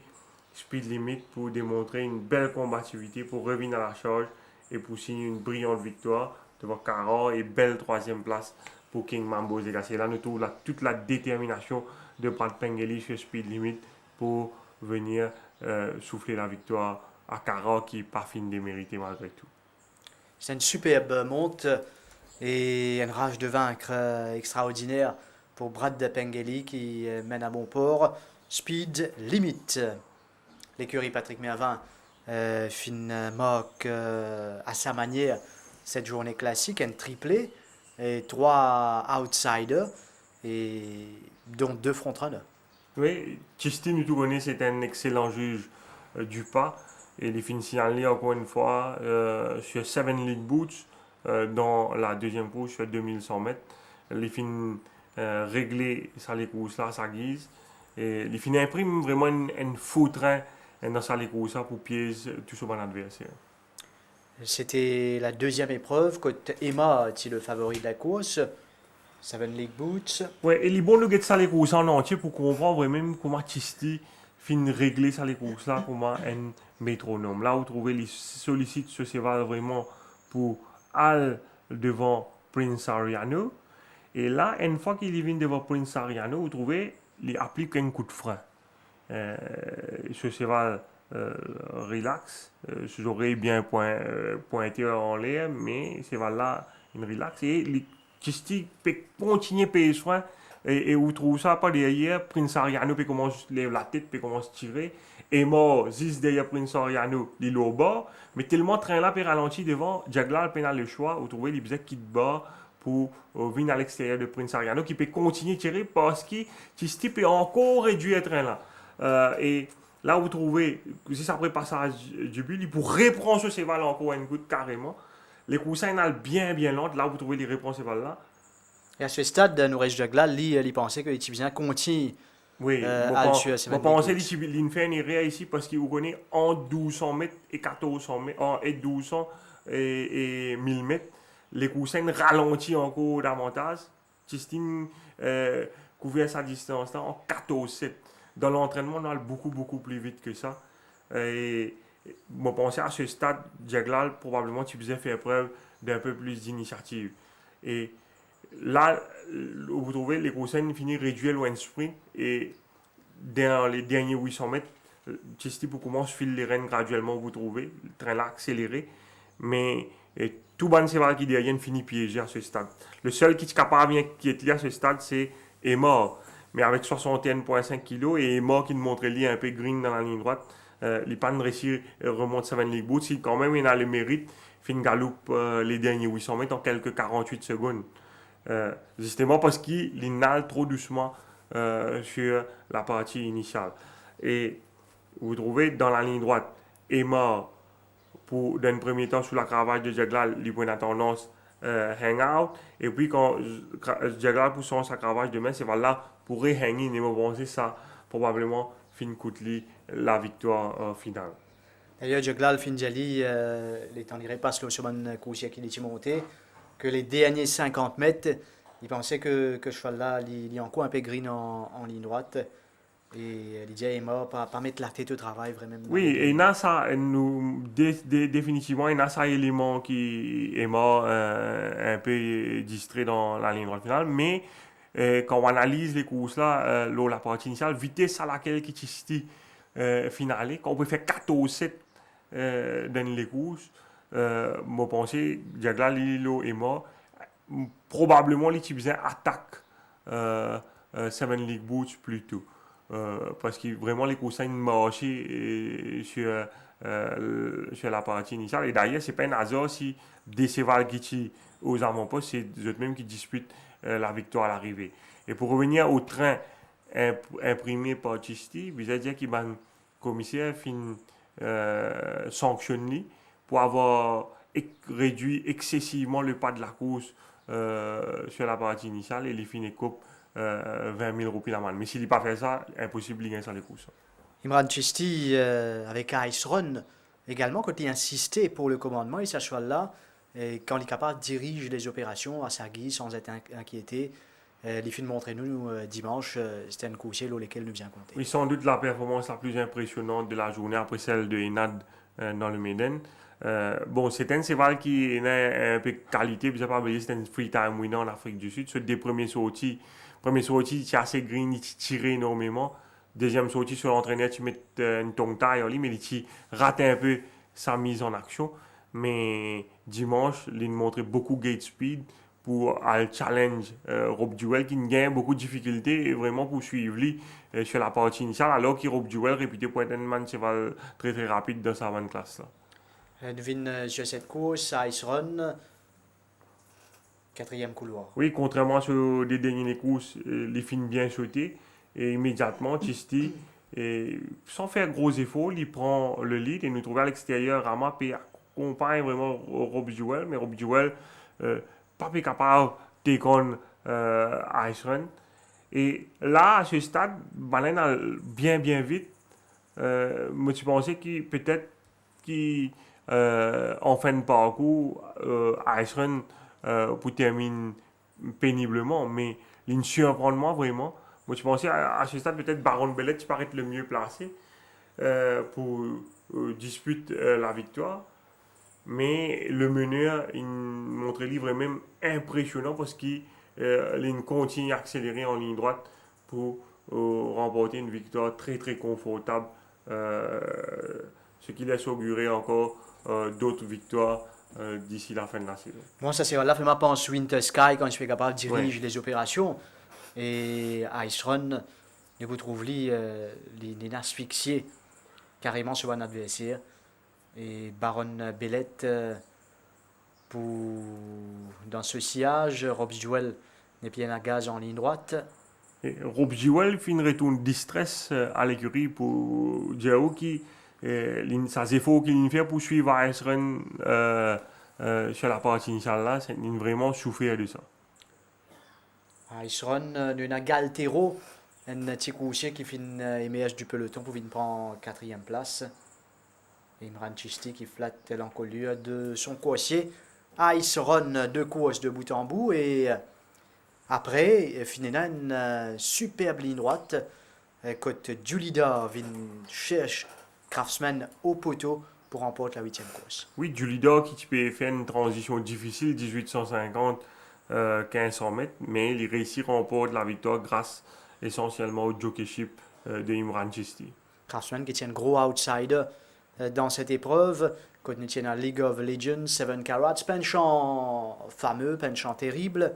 Speed Limit pour démontrer une belle combativité, pour revenir à la charge et pour signer une brillante victoire devant Cara et belle 3e place pour King Mambo Legacy. Là, nous trouvons toute la détermination de Brad Pengelly sur Speed Limit pour venir souffler la victoire à Cara qui n'est pas fine de mériter malgré tout. C'est une superbe monte et une rage de vaincre extraordinaire pour Brad Pengelly qui mène à bon port. Speed Limit. L'écurie Patrick Mervin marque à sa manière cette journée classique, un triplé et 3 outsiders et dont 2 frontrunners. Oui, Chistine, nous connaissons, c'est un excellent juge du pas et il finit signalé encore une fois sur 7 League Boots dans la deuxième course sur 2100 mètres. Les fins régler ça les courses là, sa guise. Et les fins impriment vraiment un faux train dans ça les courses pour piéger tout ce bon adversaire. C'était la deuxième épreuve. Côté Emma était le favori de la course. Seven League Boots. Ouais, et les bons nous ça les courses en entier pour comprendre vraiment comment Chisti fin régler ça les courses là, comment un métronome. Là, vous trouvez les sollicites ce cheval vraiment pour aller devant Prince Ariano. Et là, une fois qu'il vient devant Prince Ariano, vous trouvez, il applique un coup de frein. Ce cheval relax, ses oreilles bien pointées en l'air, mais ce cheval-là, il relaxe. Et les Chisti peut continuer à payer soin. Et vous trouvez ça pas derrière, Prince Ariano peut commencer à lever la tête, peut commencer à tirer. Et mort, juste derrière Prince Ariano, il est au bord. Mais tellement train là peut ralentir devant, Jaglal peut le choix, vous trouvez, il besoin qui de bord pour venir à l'extérieur de Prince Ariano, qui peut continuer à tirer parce que Chisti peut encore réduire le train là. Et là, vous trouvez, si ça après passage du but, il pourrait reprendre ce cheval encore une goutte carrément. Les coussins sont bien lentes, là vous trouvez les reprendre ce cheval là. Et à ce stade, Nouresh Jaglal, il pensait que les Tibétains continuent oui, à le tuer à Seven League Boots. Il fait une erreur ici parce qu'il vous connaît en 1200 mètres et 1400 mètres, en 1200 et 1000 mètres. Les coussins ralentissent encore davantage. Justine couvert sa distance là en 14-7. Dans l'entraînement, on a beaucoup plus vite que ça. Et je pensais à ce stade, Jaglal, probablement, tu faisais faire preuve d'un peu plus d'initiative. Et là, vous trouvez, les coussins finissent réduire le sprint. Et dans les derniers 800 mètres, Chisti pour commencer à filer les rênes graduellement, vous trouvez, le train là accéléré. Mais tout bon cheval qui derrière finit piégé à ce stade. Le seul qui est capable qui est à ce stade, c'est Emma. Mais avec 61,5 kg et Emma qui nous montrait lui un peu green dans la ligne droite, les pannes réussir remonte Seven League Boots. Il quand même il a le mérite, fin galoupe les derniers 800 mètres en quelques 48 secondes. Justement parce qu'il nale trop doucement sur la partie initiale. Et vous trouvez dans la ligne droite, Emma, pour d'un premier temps sous la cravache de Jaglal, il prend la tendance hang out. Et puis quand Jaglal pousse sa cravache de main, c'est là pourrait hang in et me penser ça probablement fin coûte la victoire finale. D'ailleurs, Jaglal Finjali, les temps dirait pas sur le coursier qui est monté, que les derniers 50 mètres, il pensait que ce cheval-là, il est encore un peu green en ligne droite. Et il dit Emma, pas mettre la tête au travail vraiment. Oui, et il y a ça, définitivement, il y a ça élément qui est mort un peu distrait dans la ligne droite finale. Mais quand on analyse les courses là, la partie initiale, vitesse à laquelle qui est finale, quand on peut faire 14-7 dans les courses, je pense que Jaglal Lilo est mort. Probablement, les Tibétains attaquent Seven League Boots plutôt. Parce que vraiment les coussins marchaient sur la partie initiale. Et d'ailleurs, ce n'est pas un hasard si des chevals qui tirent aux avant-postes, c'est eux-mêmes qui disputent la victoire à l'arrivée. Et pour revenir au train imprimé par Chisti, vous allez dire qu'il y a un commissaire qui sanctionne pour avoir réduit excessivement le pas de la course sur la partie initiale et les fins coupe 20 000 roupies la main. Mais s'il n'a pas fait ça, impossible de gagner sur les courses. Imran Chisti, avec Ice Run, également, quand il insistait pour le commandement, et ce cheval-là, quand il est capable, dirige les opérations à sa guise sans être inquiété. Les films montrés nous dimanche, c'était un coursier lequel nous vient compter. Oui, sans doute la performance la plus impressionnante de la journée après celle de Enad dans le Méden. Bon, c'est un cheval qui a un peu de qualité, puis ça pas oublier, c'est un free time winner en Afrique du Sud. Sur des premiers sorties, c'est assez green, il tire énormément. Deuxième sortie sur l'entraîneur, tu mets une tongue taille, mais il rate un peu sa mise en action. Mais dimanche, il montrait beaucoup gate speed pour le challenge Rob Duel qui gagne beaucoup de difficultés et vraiment pour suivre lui sur la partie initiale, alors que Rob Duel réputé pour être un cheval très rapide dans sa bonne classe. Nous venons sur cette course, Ice Run, quatrième couloir. Oui, contrairement aux des dernières courses, les films bien sautés. Et immédiatement, Chisti, sans faire gros efforts, il prend le lead et nous trouve à l'extérieur Rama compagne vraiment Rob Jewell, mais Rob Jewell pas plus capable de prendre Ice Run. Et là, à ce stade, Balen a bien vite. Moi, je pensais qu'il peut-être en fin de parcours, Ice Run pour terminer péniblement, mais il me surprend moi vraiment. Moi, je pensais à ce stade, peut-être Baron Bellet qui paraît être le mieux placé pour disputer la victoire. Mais le meneur, il montrait livre même impressionnant parce qu'il continue à accélérer en ligne droite pour remporter une victoire très très confortable. Ce qui laisse augurer encore d'autres victoires d'ici la fin de la saison. Moi, ça c'est là, je pense Winter Sky quand je suis capable de diriger les opérations. Et Ice Run, vous trouvez les asphyxiés carrément sur un adversaire. Et Baron Bellet, dans ce sillage, Rob Jewell n'est bien à gaz en ligne droite. Et Rob Jewell fait une retourne distress à l'écurie pour Diao qui ça c'est faux qu'il fait pour suivre Ice Run sur la partie initiale là, c'est vraiment souffert de ça. Ice Run, nous avons Galtero, un petit coursier qui fait émerge du peloton pour venir prendre 4e place. Imran Chisti qui flatte l'encolure de son coursier. Ice Run, 2 courses de bout en bout. Et après, finalement, une superbe ligne droite. Côté Julida vient chercher Craftsman au poteau pour remporter la 8e course. Oui, Julida qui peut faire une transition difficile, 1850, 1500 mètres, mais il réussit à remporter la victoire grâce essentiellement au jockeyship de Imran Chisti. Craftsman qui tient un gros outsider dans cette épreuve, quand nous tient la League of Legends, 7 Carats, penchant fameux, penchant terrible,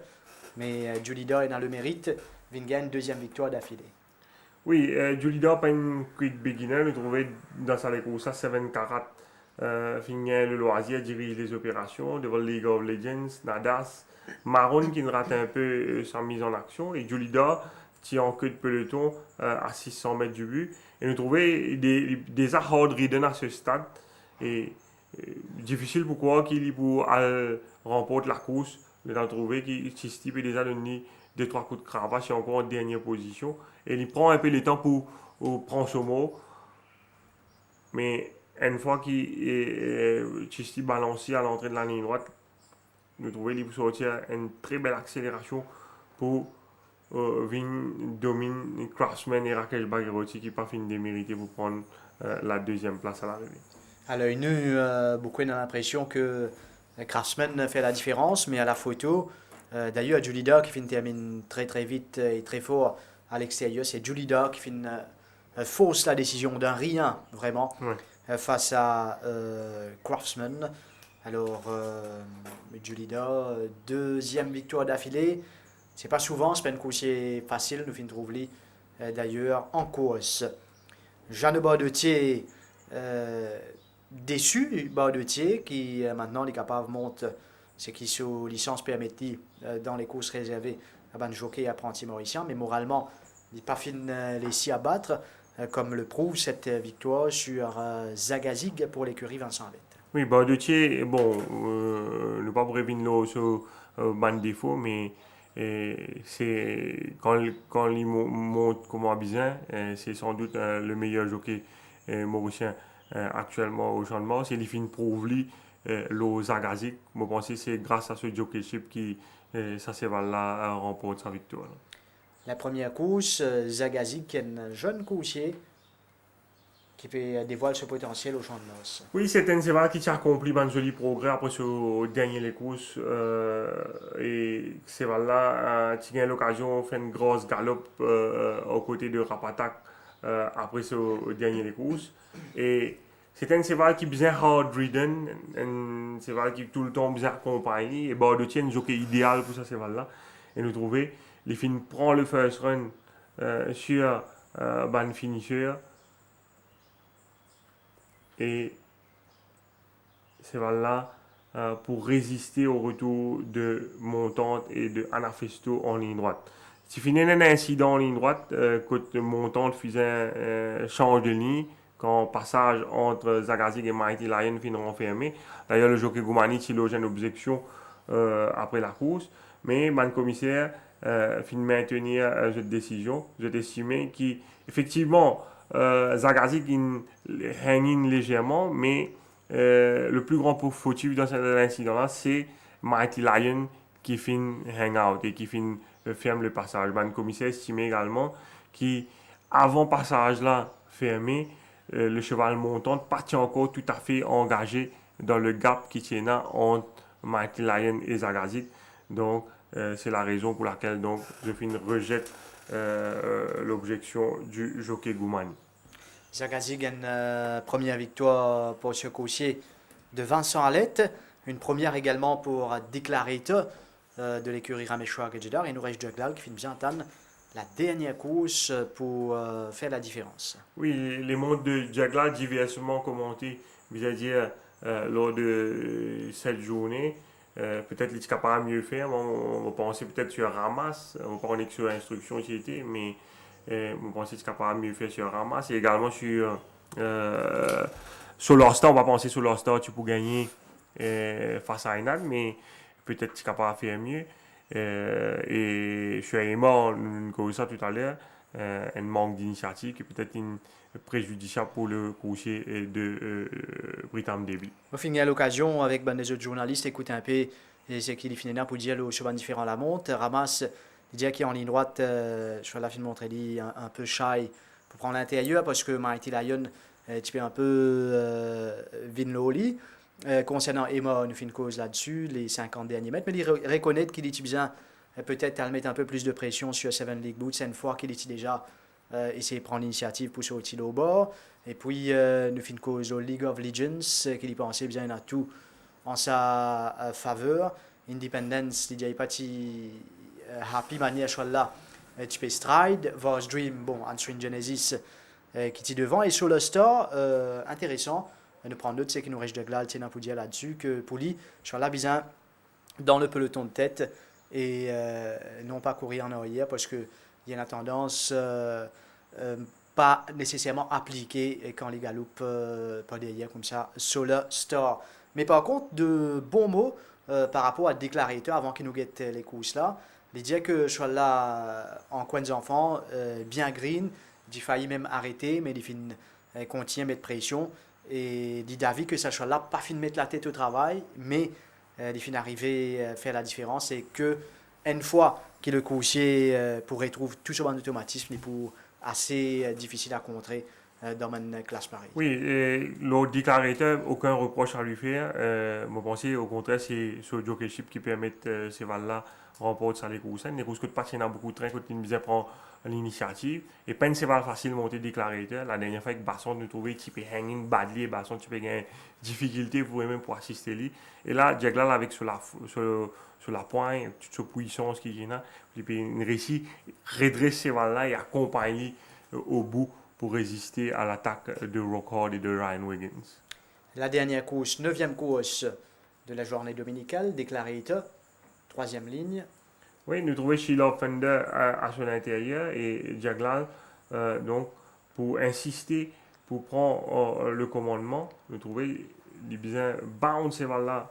mais Julida est dans le mérite, vient gagner 2e victoire d'affilée. Oui, Julida pas une quick beginner, nous trouvons dans sa course 7 Carats, finit le loisir, dirige les opérations devant League of Legends, Nadas, Maroon qui rate un peu sa mise en action, et Julida qui en queue de peloton à 600 mètres du but. Et nous trouvons des hard ridden à ce stade. Et difficile pour croire qu'il remporte la course. Nous avons trouvé qu'il peut déjà donner 2-3 coups de cravache et encore en dernière position. Et il prend un peu le temps pour prendre son mot. Mais une fois qu'il est balancé à l'entrée de la ligne droite, nous trouvons qu'il peut sortir une très belle accélération pour domine Craftsman et Rakesh Bagheroti qui n'ont pas fini de mériter pour prendre la 2e place à l'arrivée. Alors, nous, beaucoup ont l'impression que Craftsman fait la différence, mais à la photo, d'ailleurs, Julida qui termine très très vite et très fort à l'extérieur, c'est Julida qui fausse la décision d'un rien, vraiment, face à Craftsman. Alors, Julida, 2e victoire d'affilée. C'est pas souvent, c'est pas une course facile, nous finissons trouver d'ailleurs en course. Jeanne Bardetier, déçu, Bardetier, qui maintenant est capable de monter ce qui sous licence permettie dans les courses réservées à ban jockey et apprenti mauricien, mais moralement, il n'est pas fin laissé à battre, comme le prouve cette victoire sur Zagazig pour l'écurie Vincent Avette. Oui, Bardetier, bon, nous pas pour revenir sur ban défaut, mais c'est quand il monte comme Abizin, c'est sans doute le meilleur jockey mauricien actuellement au Champ de Mars. Il finit prouve le Zagazik. Je pense que c'est grâce à ce jockeyship qui ça là remporte sa victoire. La première course, Zagazik, un jeune coursier qui peut dévoiler ce potentiel au Champ de Mars. Oui, c'est un cheval qui a accompli un joli progrès après ce dernier courses. Et ce cheval-là, tu as l'occasion de faire une grosse galope aux côtés de Rapatak après ce dernier courses. Et c'est un cheval qui est bien hard-ridden, un cheval qui est tout le temps bien accompagné. Et Bardetier est un jockey idéal pour ce cheval-là. Et nous trouvons, les filles prend le first run sur ban finisher. Et c'est là pour résister au retour de Montante et de Anafesto en ligne droite. Si finit un incident en ligne droite, côté Montante faisait un change de ligne, quand passage entre Zagazik et Mighty Lion finiront fermés. D'ailleurs, le jockey Goumani il a une objection après la course, mais le commissaire fin maintenir cette décision. J'ai estimé qu'effectivement, Zagazik hang légèrement, mais le plus grand fautif dans cet incident-là, c'est Mighty Lion qui fin hang out et qui fin ferme le passage. Le commissaire estimé également qu'avant passage là fermé, le cheval montant pas encore tout à fait engagé dans le gap qui tient là entre Mighty Lion et Zagazik. Donc c'est la raison pour laquelle donc je rejette l'objection du jockey Goumani. Zagazik a une première victoire pour ce coursier de Vincent Alette, une première également pour Declarator de l'écurie Ramechois Gadjedar, et nous reste Juglal qui finit bien attendre la dernière course pour faire la différence. Oui, les montres de Juglal diversement commentées, c'est-à-dire lors de cette journée. Peut-être qu'il est capable de mieux faire. On va penser peut-être sur Ramas. On va parler sur l'instruction qui était, mais on pense qu'il est capable de mieux faire sur Ramas. Et également sur Solar-Star. On va penser sur Solar-Star, tu peux gagner face à Enad, mais peut-être qu'il est capable de faire mieux. Et sur Emma, on a vu ça tout à l'heure. Un manque d'initiative qui peut être préjudiciable pour le coursier de Britam Deby. On finit à l'occasion avec des autres journalistes, écouter un peu ce qu'il finit là pour dire le cheval différent la monte. Ramas, il dit qu'il est en ligne droite, je vais la fin de montrer un peu shy pour prendre l'intérieur parce que Mighty Lion est un peu Vinloli. Concernant Emma, on fait une cause là-dessus, les 50 derniers mètres, mais il reconnaît qu'il est besoin peut-être à mettre un peu plus de pression sur Seven League Boots, une fois qu'il est déjà essayer de prendre l'initiative pour sortir au bord. Et puis, nous fait une cause au League of Legends, qu'il y pensait bien à tout en sa faveur. Independence, il n'y a pas de happy manière, là, tu peux stride. Vos Dream, bon, Answering Genesis, qui est devant. Et sur le store, intéressant, de prendre l'autre, c'est qu'il nous reste de Glal, tiens, pour dire là-dessus, que pour lui, je suis là, bien dans le peloton de tête et non pas courir en arrière parce que il y a une tendance pas nécessairement appliquée quand les galoupes pas derrière comme ça sur le store. Mais par contre, de bons mots par rapport à Declarator avant qu'il nous guette les courses là. Il dit que je suis là en coin des enfants, bien green, j'ai failli même arrêter, mais il contient mettre pression. Et il dit David que ça soit là, pas fin de mettre la tête au travail, mais il fin d'arriver à faire la différence et que une fois que le coursier pourrait trouver tout ce bon automatisme, il est assez difficile à contrer dans une classe pareille. Oui, le Declarator, aucun reproche à lui faire. Je pense au contraire, c'est ce jockeyship qui permet ces valeurs-là remporter ça les courses. Les courses que tu passes, il y a beaucoup de trains quand tu me prend l'initiative. Et pas une séval facile de monter Declarator. La dernière fois avec Basson, nous trouvons qu'il peut hanging badly et Basson, tu peux gagner difficulté pour même pour assister lui. Et là, Jaglal avec sur la pointe, toute cette puissance qui est là, il peut réussir à redresser ces valeurs et accompagner au bout pour résister à l'attaque de Rockhard et de Ryan Wiggins. La dernière course, 9e course de la journée dominicale, Declarator, 3e ligne. Oui, nous trouvons Sheila Fender à son intérieur et Jaglal, donc, pour insister, pour prendre le commandement, nous trouvons il besoin bounce ces balles-là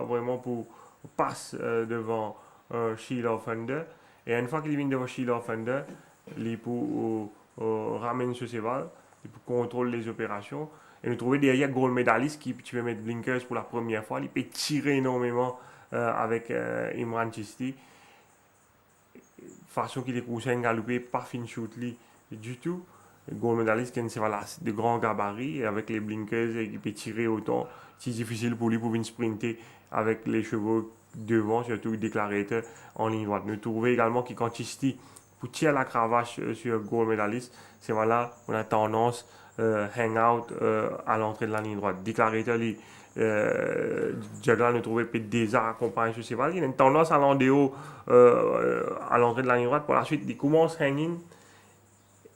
vraiment pour passer devant Sheila Fender. Et une fois qu'il vient devant Sheila Fender, il peut ramener ce cheval, il peut contrôler les opérations. Et nous trouvons derrière Gold Medalist qui peut mettre blinkers pour la première fois, il peut tirer énormément avec Imran Chisti. Façon qu'il est couché à galoper, pas fin shoot du tout. Gold Medalist qui a une cheval de grand gabarit et avec les blinkers et qui peut tirer autant. C'est difficile pour lui pour venir sprinter avec les chevaux devant, surtout Declarator en ligne droite. Nous trouvons également que quand Chisti pour tirer la cravache sur Gold Medalist, c'est voilà, on a tendance hang out à l'entrée de la ligne droite. Declarator, Jaglal nous trouvait peut-être déjà accompagné sur ses valeurs. Il a une tendance à l'endéo à l'entrée de la ligne droite. Pour la suite, il commence hanging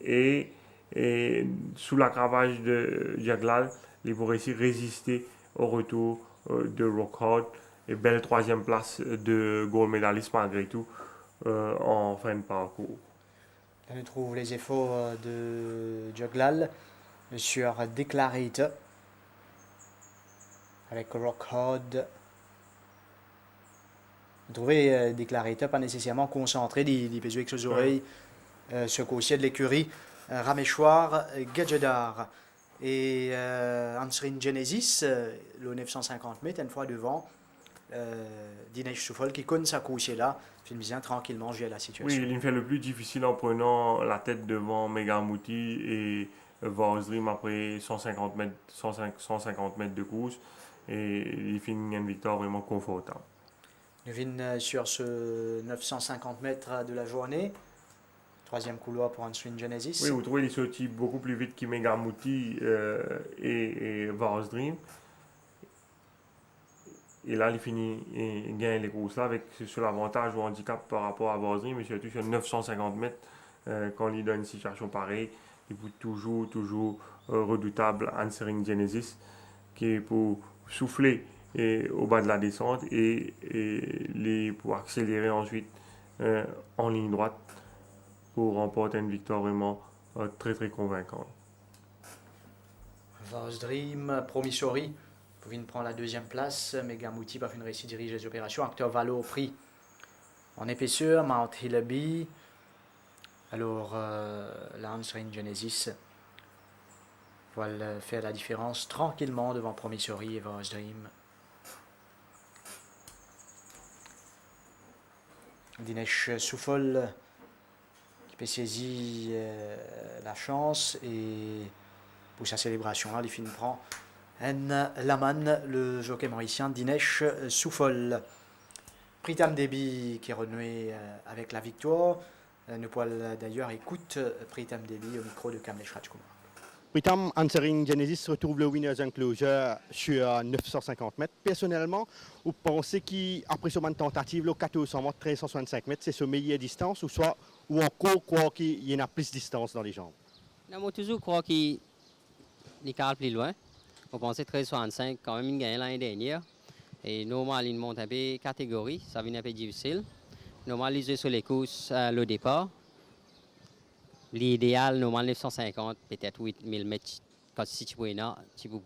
et sous la cravache de Jaglal, il va réussir à résister au retour de Rockhard. Et belle 3e place de Gold Medalist malgré tout en fin de parcours. Là, on trouve les efforts de Jaglal sur Declarator avec Rockhard. Vous trouvez Declarator pas nécessairement concentré, des besoins avec ses oreilles, ce côté de l'écurie, Rameshwar, Gadjedar et Ansrin Genesis, le 950 mètres, une fois devant. Dinesh Souffol qui connaît sa course là, film bien tranquillement jouer à la situation. Oui, il me fait le plus difficile en prenant la tête devant Megamouti et Varsdream après 150 mètres, 150 mètres de course et il finit une victoire vraiment confortable. Nous venons sur ce 950 mètres de la journée. Troisième couloir pour Ansrin Genesis. Oui, vous trouvez qu'il sortit beaucoup plus vite que Megamouti et Varsdream. Et là, il finit et gagne les courses là avec sur l'avantage ou handicap par rapport à Varsdream, mais surtout sur 950 mètres, quand il donne une situation pareille, il peut toujours redoutable Ansrin Genesis, qui est pour souffler au bas de la descente et pour accélérer ensuite en ligne droite pour remporter une victoire vraiment très convaincante. Varsdream, Promissory. Pouvin prend la deuxième place, Megamouti par une réussite dirige les opérations. Acteur Valo pris en épaisseur, Mount Hillaby. Alors, Lance Rain Genesis va faire la différence tranquillement devant Promissory et Varsdream. Dinesh Souffol qui peut saisir la chance et pour sa célébration là, les films prend. Laman, le jockey mauricien Dinesh Souffol. Pritam Debi qui est renoué avec la victoire. Nous pouvons d'ailleurs écouter Pritam Debi au micro de Kamlesh Rajkumar. Pritam, Ansrin Genesis retrouve le Winners Enclosure sur 950 mètres. Personnellement, vous pensez qu'après ce tentative, le 1400 mètres, 1365 mètres, c'est sa meilleure distance ou encore croire qu'il y en a plus de distance dans les jambes? Non, moi, toujours crois qu'il est plus loin. On pensait 1365 quand même, il gagne l'année dernière. Et normalement, il monte un peu catégorie, ça vient un peu difficile. Normalement, il joue sur les courses le départ. L'idéal, normalement, 950, peut-être 8000 mètres. Quand si tu peux, tu peux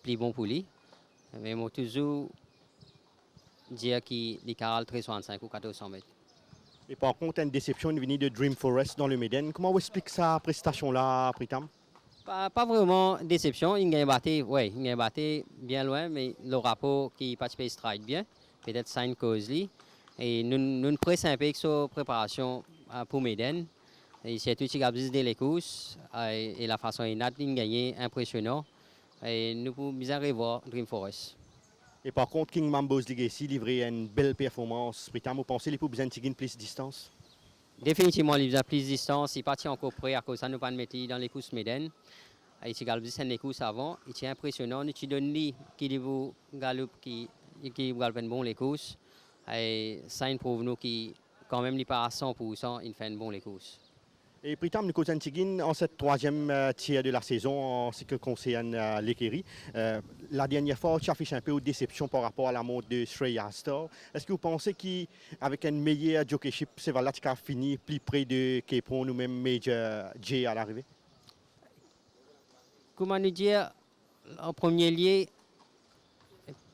plus bon pour lui. Mais moi, toujours dire qu'il est 1365 ou 1400 mètres. Et par contre, une déception est venue de Dream Forest dans le Méden. Comment vous expliquez sa prestation-là, Pritam? Pas vraiment déception. Il a battu bien loin, mais le rapport qui participe stride bien. Peut-être ça une cause. Et nous pressons un peu avec sa préparation pour Méden. Et c'est tout ce qui a besoin les courses. Et la façon dont il a gagné impressionnant. Et nous pouvons bien revoir Dream Forest. Et par contre, King Mambo's Legacy livré une belle performance. Pritam, vous pensez qu'il peut besoin de gagner plus de distance? Définitivement, il a plus de distance. Il partit encore près à cause ça nous pas mettre dans les courses Méden. Il a gagné les courses avant. Il est impressionnant. Il donne lui qui vous galope qui galopent bon les courses. Et ça il prouve nous qui quand même il pas à 100%, il fait bon les courses. Et Pritam, nous causons en cette troisième tiers de la saison en ce qui concerne l'écurie. La dernière fois, tu affiches un peu de déception par rapport à la montre de Shreya Star. Est-ce que vous pensez qu'avec un meilleur jockeyship, c'est là qui a fini plus près de Capron ou même Major J à l'arrivée? Comment nous dire, en premier lieu,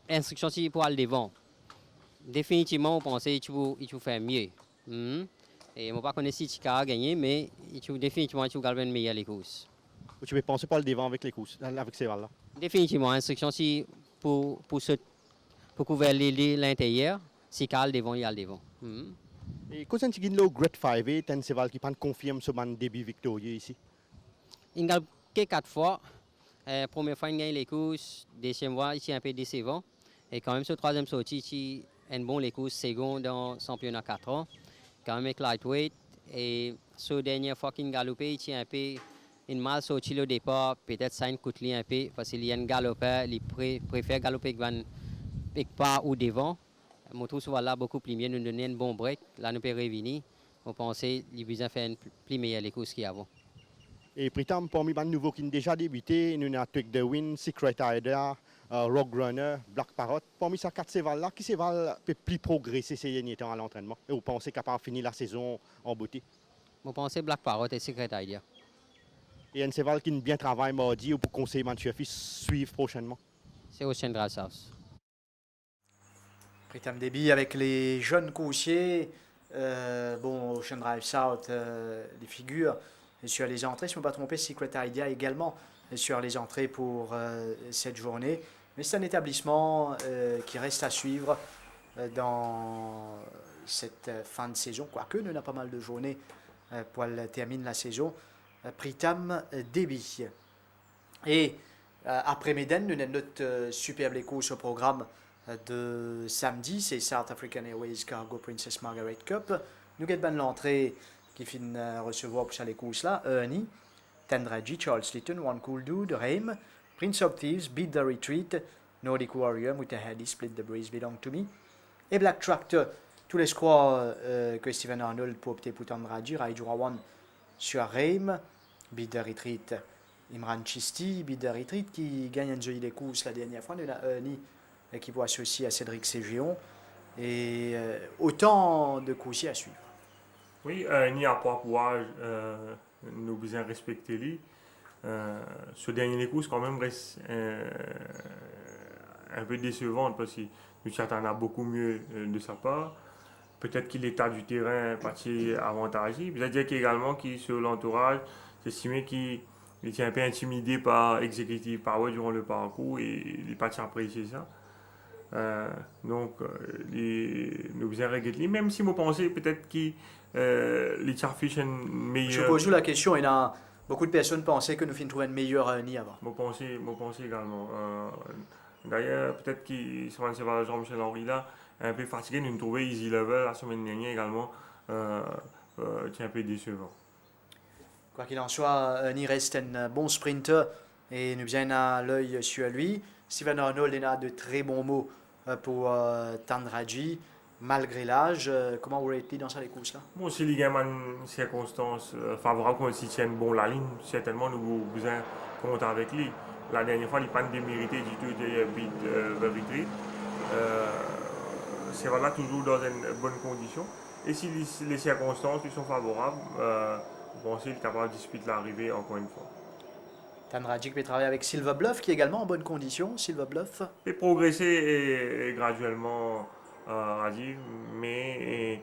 instruction c'est pour aller devant. Définitivement, on pensait qu'il faut faire mieux. Et on ne connaît pas si tu as gagné, mais définitivement, tu gagnes meilleur les courses. Tu peux penser par le devant avec les courses, avec ces balles-là? Définitivement, instruction c'est pour couvrir l'intérieur. Si tu as le devant, il y a le devant. Et quand tu as le Great 5-8, un cheval qui confirme ce début victorieux ici? Il a gagné 4 fois. Première fois, il a gagné les courses. Deuxième fois, il est un peu décevant. Et quand même, ce troisième sortie, il a bon les courses second dans le championnat 4 ans. Quand même avec lightweight. Et la dernière fois qu'il a galopé, il a un peu une mal sorti le départ. Peut-être ça coûte un peu parce qu'il y a un galopeur, il préfère galoper avec pas ou devant. Je trouve que là beaucoup plus mieux, nous donner un bon break. Là, nous pouvons revenir. On pensait qu'il besoin faire plus meilleur les courses qu'il y a avant. Et Pritam, parmi les nouveaux qui ont déjà débuté, nous avons Twig the Win, Secret Idea, Rock Runner, Black Parrot. Parmi ces 4 chevals-là, qui cheval peut plus progresser ces derniers temps à l'entraînement? Et vous pensez qu'à part finir la saison en beauté? Je pense Black Parrot et Secret Idea. Et un cheval qui bien travaille mardi ou pour conseiller Mancheffi suivre prochainement. C'est Ocean House. Pritam Deby avec les jeunes coursiers. Bon, Ocean Drive South, les figures sur les entrées. Si je ne me pas tromper, Secret Idea également sur les entrées pour cette journée. Mais c'est un établissement qui reste à suivre dans cette fin de saison. Quoique, nous avons pas mal de journées pour terminer la saison. Pritam Deby. Et après Méden, nous avons notre superbe course au programme de samedi, c'est South African Airways Cargo Princess Margaret Cup. Nous avons l'entrée qui finit recevoir pour les courses là. Ernie, Tendraji, Charles Litton, One Cool Dude, Reim, Prince of Thieves, Beat the Retreat, Nordic Warrior, Mutahadi, Split the Breeze, Belong to Me. Et Black Tractor, tous les squads que Stephen Arnold pour opter pour Tendraji, Raijura One sur Reim, Beat the Retreat, Imran Chisti, Beat the Retreat qui gagne un jeu des courses la dernière fois. Nous avons Ernie qui va associer à Cédric Ségion. Et autant de coursiers à suivre. Oui, ni à pas pouvoir nous besoin respecter lui. Ce dernier course quand même reste un peu décevant parce que nous s'attendons à beaucoup mieux de sa part. Peut-être que l'état du terrain parti avantagé. Peut-être qu'également qui sur l'entourage, j'estimais qu'il était un peu intimidé par Executive Power durant le parcours et il n'est pas apprécié ça. Donc, nous faisons regretter, même si je pensais peut-être que les Charfish sont meilleurs. Je pose la question, il y a beaucoup de personnes pensaient que nous finissons trouver une meilleure nid avant. Je pensais également. D'ailleurs, peut-être que Jean-Michel Henry là, un peu fatigué, nous trouvons Easy Level la semaine dernière également, qui est un peu décevant. Quoi qu'il en soit, Ernie reste un bon sprinter et nous bien à l'œil sur lui. Stephen Arnold a de très bons mots pour Tendraji, malgré l'âge. Comment vous l'avez dans ça les courses là? Bon, si les gamins ont une circonstance favorable, quand ils tiennent bon la ligne, certainement nous avons besoin de compter avec lui. La dernière fois, il n'a pas démérité du tout de Beat the Retreat. C'est voilà, toujours dans une bonne condition. Et si les circonstances lui sont favorables, je pense qu'il est capable de disputer l'arrivée encore une fois. Tendraji peut travailler avec Silver Bluff qui est également en bonne condition. Silver Bluff. Et progresser et graduellement à dire, mais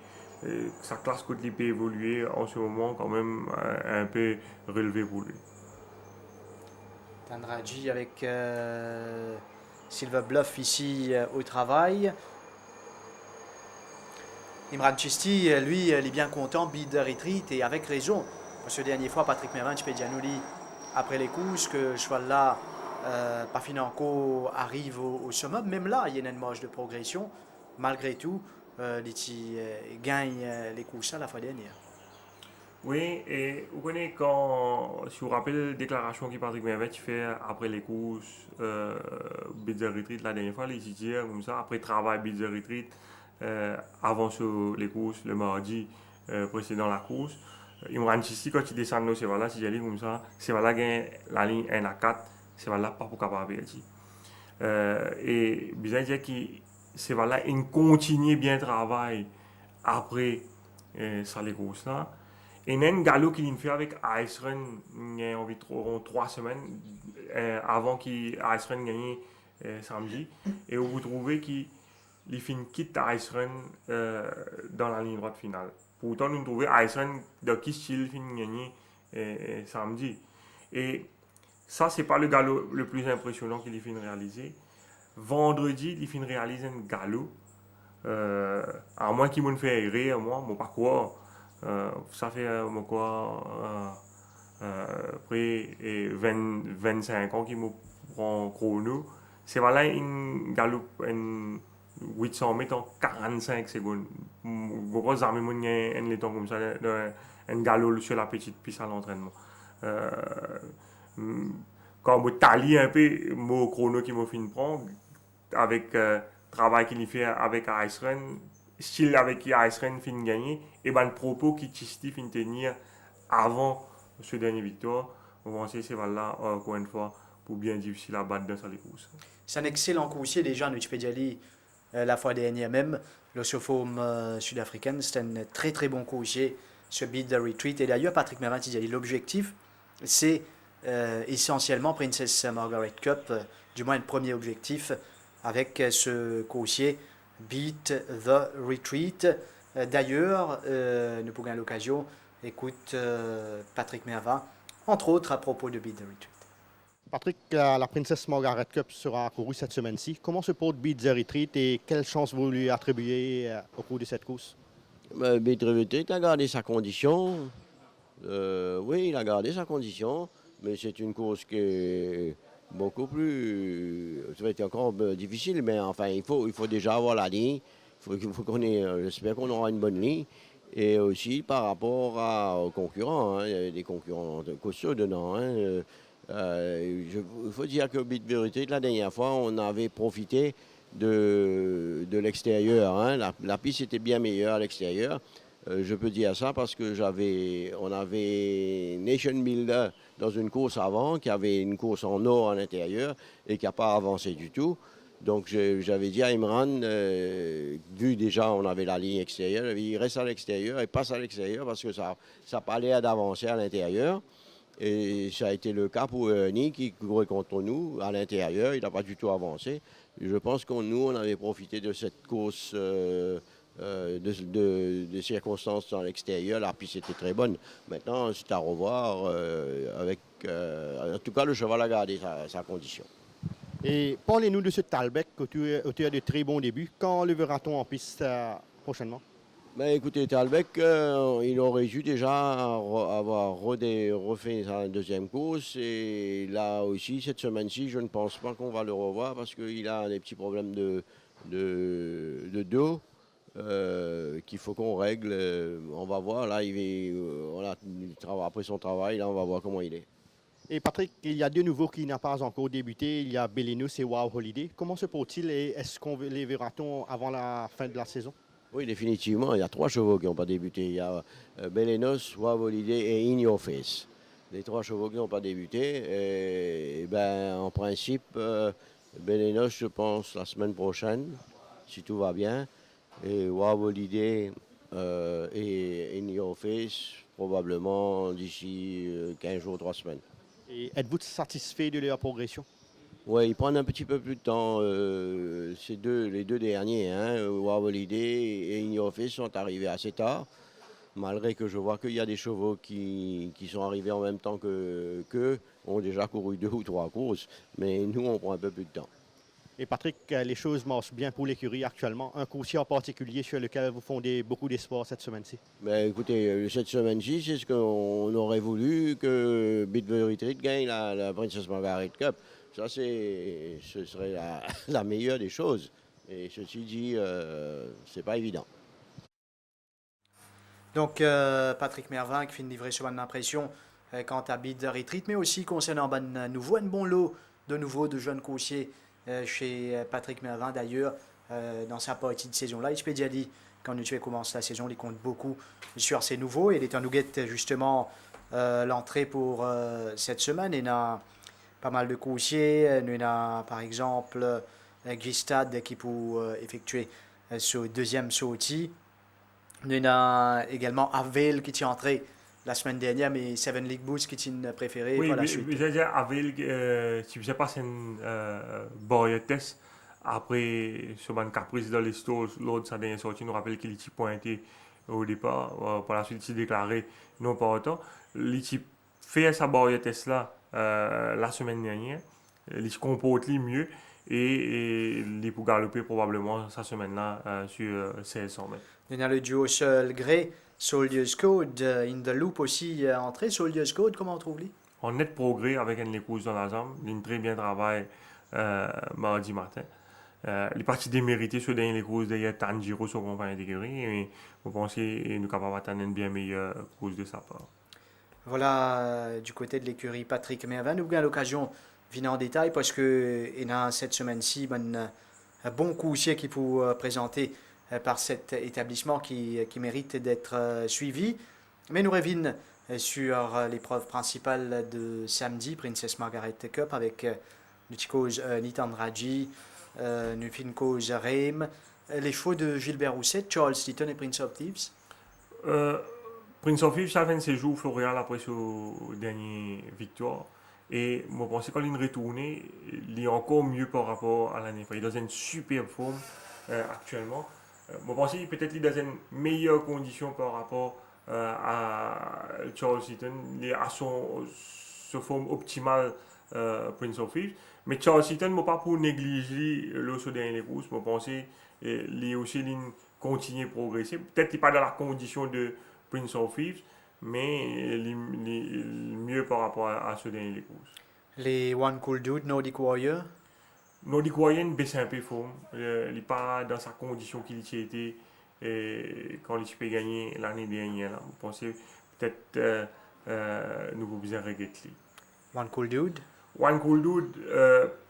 sa classe côté peut évoluer en ce moment quand même un peu relevé pour lui. Tendraji avec Silver Bluff ici au travail. Imran Chisti, lui, il est bien content, Beat the Retreat et avec raison. Parce que la dernière fois, Patrick Mervin, nous dit après les courses que cheval-là, Pafinanco arrive au summum. Même là, il y a une marge de progression. Malgré tout, il gagne les courses à la fois dernière. Oui, et vous connaissez si vous vous rappelez la déclaration que Patrick Mervet fait après les courses Beat the Retreat la dernière fois, les dit comme ça, après travail Beat the Retreat, avant sur les courses, le mardi précédant la course. Imran Chisti, quand il descend, c'est voilà, si j'allais comme ça, c'est voilà, gagne la ligne 1 à 4, c'est voilà, pas pour capable de et bizarre dire que c'est voilà, il continue bien travail après ça les courses là. Et il y a un galop qu'il fait avec Ice Run, il y a environ 3 semaines avant qu'il Ice Run gagne samedi. Et vous trouvez qu'il quitte Ice Run dans la ligne droite finale. Pourtant, nous trouvons Ice Run de qui style gagné samedi. Et ça, c'est pas le galop le plus impressionnant qu'il finit réaliser. Vendredi, il finit réaliser un galop. À moins qu'il me fait rire, moi, pas quoi. Ça fait près 25 ans qu'il me prend chrono. C'est voilà une galop, 800 mètres en 45 secondes. Je crois que ça m'a un temps comme ça, un galop sur la petite piste à l'entraînement. Quand je talie un peu mon chrono qui m'a fini de prendre, avec le travail qu'il fait avec Ice Run, style avec Ice Run fin de gagner, et ben le propos qui Chisti fin de tenir avant ce dernier victoire, on va essayer c'est là encore une fois pour bien difficile à battre dans les courses. C'est un excellent coursier déjà, nous peux dire la fois dernière même, le Sophomme sud-africain, c'est un très très bon coursier, ce Beat the Retreat. Et d'ailleurs, Patrick Mervin, il dit l'objectif, c'est essentiellement Princess Margaret Cup, du moins le premier objectif avec ce coursier Beat the Retreat. D'ailleurs, nous pourrons à l'occasion écouter Patrick Mervin, entre autres à propos de Beat the Retreat. Patrick, la Princess Margaret Cup sera courue cette semaine-ci. Comment se porte Beat the Retreat et quelle chance vous lui attribuez au cours de cette course? Beat the Retreat a gardé sa condition. Oui, il a gardé sa condition, mais c'est une course qui est beaucoup plus... Ça va être encore difficile, mais enfin, il faut déjà avoir la ligne. J'espère qu'on aura une bonne ligne. Et aussi par rapport aux concurrents. Hein, il y a des concurrents costauds dedans. Hein, il faut dire que Beat the Retreat, la dernière fois, on avait profité de l'extérieur. Hein. La piste était bien meilleure à l'extérieur. Je peux dire ça parce que on avait Nation Builder dans une course avant, qui avait une course en or à l'intérieur et qui n'a pas avancé du tout. Donc j'avais dit à Imran, vu déjà on avait la ligne extérieure, il reste à l'extérieur et passe à l'extérieur parce que ça n'a pas l'air d'avancer à l'intérieur. Et ça a été le cas pour Ernie qui courait contre nous à l'intérieur, il n'a pas du tout avancé. Je pense que nous, on avait profité de cette course de circonstances dans l'extérieur. La piste était très bonne. Maintenant, c'est à revoir en tout cas, le cheval a gardé sa condition. Et parlez-nous de ce Talbec, auteur de très bons débuts. Quand le verra-t-on en piste prochainement? Ben, écoutez, Talbec, il aurait dû déjà avoir refait sa deuxième course. Et là aussi, cette semaine-ci, je ne pense pas qu'on va le revoir parce qu'il a des petits problèmes de dos qu'il faut qu'on règle. On va voir. Là, après son travail, là, on va voir comment il est. Et Patrick, il y a deux nouveaux qui n'ont pas encore débuté. Il y a Belenus et Wow Holiday. Comment se portent-ils et est-ce qu'on les verra-t-on avant la fin de la saison? Oui, définitivement. Il y a 3 chevaux qui n'ont pas débuté. Il y a Belenus, Wow Holiday et In Your Face. Les 3 chevaux qui n'ont pas débuté. Et ben, en principe, Belenus, je pense, la semaine prochaine, si tout va bien. Et Wow Holiday et In Your Face, probablement d'ici 15 jours, 3 semaines. Et êtes-vous satisfait de leur progression? Oui, ils prennent un petit peu plus de temps. Les deux derniers, hein, Wow Holiday et In Your Face, sont arrivés assez tard. Malgré que je vois qu'il y a des chevaux qui sont arrivés en même temps qu'eux, ont déjà couru 2 ou 3 courses. Mais nous, on prend un peu plus de temps. Et Patrick, les choses marchent bien pour l'écurie actuellement. Un coursier en particulier sur lequel vous fondez beaucoup d'espoir cette semaine-ci? Ben, écoutez, cette semaine-ci, c'est ce qu'on aurait voulu que Beat the Retreat gagne la Princess Margaret Cup. Ça, ce serait la meilleure des choses. Et ceci dit, c'est pas évident. Donc, Patrick Mervin qui fait une livrer sur une impression quant à Beat the Retreat, mais aussi concernant un bon lot de nouveaux, de jeunes coursiers chez Patrick Mervin. D'ailleurs, dans sa partie de saison-là, il s'est dit, quand nous commence la saison, il compte beaucoup sur ces nouveaux. Et il est en nougat justement l'entrée pour cette semaine. Il y a pas mal de coursiers. Nous avons par exemple Gistad qui peut effectuer ce deuxième sortie. Nous avons également Avel qui est entré la semaine dernière, mais Seven League Boost qui est une préférée oui, par la suite. Oui, j'ai dit Avel, si vous pas, c'est une test. Après, sur une caprice dans les stores, l'autre, sa dernière sortie, nous rappelle qu'il était pointé au départ. Par la suite, il s'est déclaré non pas autant. Il fait sa test là la semaine dernière. Il se comporte mieux et il peut galoper probablement sa semaine-là sur 1600 mètres. Il y a le duo Seul Grey, Soldier's Code, In the Loop aussi entré. Soldier's Code, comment on trouve-lui? En net progrès avec une épouse dans la jambe. Il a très bien travaillé mardi matin. Les parties déméritées sur les courses derrière Tanjiro, son compagnon d'écurie. Et vous pensez que nous sommes capables d'atteindre une bien meilleure course de sa part. Voilà, du côté de l'écurie Patrick Mervin, nous avons l'occasion de venir en détail parce que dans cette semaine-ci, un bon coursier qui peut présenter par cet établissement qui mérite d'être suivi. Mais nous revenons sur l'épreuve principale de samedi, Princess Margaret Cup, avec le petit cause Nitan Raji, une fine cause Reim, les chevaux de Gilbert Rousset, Charles Litton et Prince of Thieves. Prince of Thieves, ça fait ses jours Florial après sa dernière victoire. Et je pense que quand il est retourné, il est encore mieux par rapport à l'année. Il est dans une superbe forme actuellement. Je pense qu'il peut-être dans une meilleure condition par rapport à Charles Seaton. Il est à sa forme optimale Prince of Thieves. Mais Charles Seaton, je ne pas pour négliger le saut dernier courses. Je pense qu'il est aussi continue à progresser. Peut-être qu'il n'est pas dans la condition de Prince of Thieves, mais il est mieux par rapport à ce dernier courses. Les One Cool Dude, Nordic Warrior. Nordic Warrior baisse un peu forme. Il n'est pas dans sa condition qu'il y était quand il peut gagner l'année dernière. Là. Vous pensez peut-être nous pouvons bien regretter. One Cool Dude. One Cool Dude,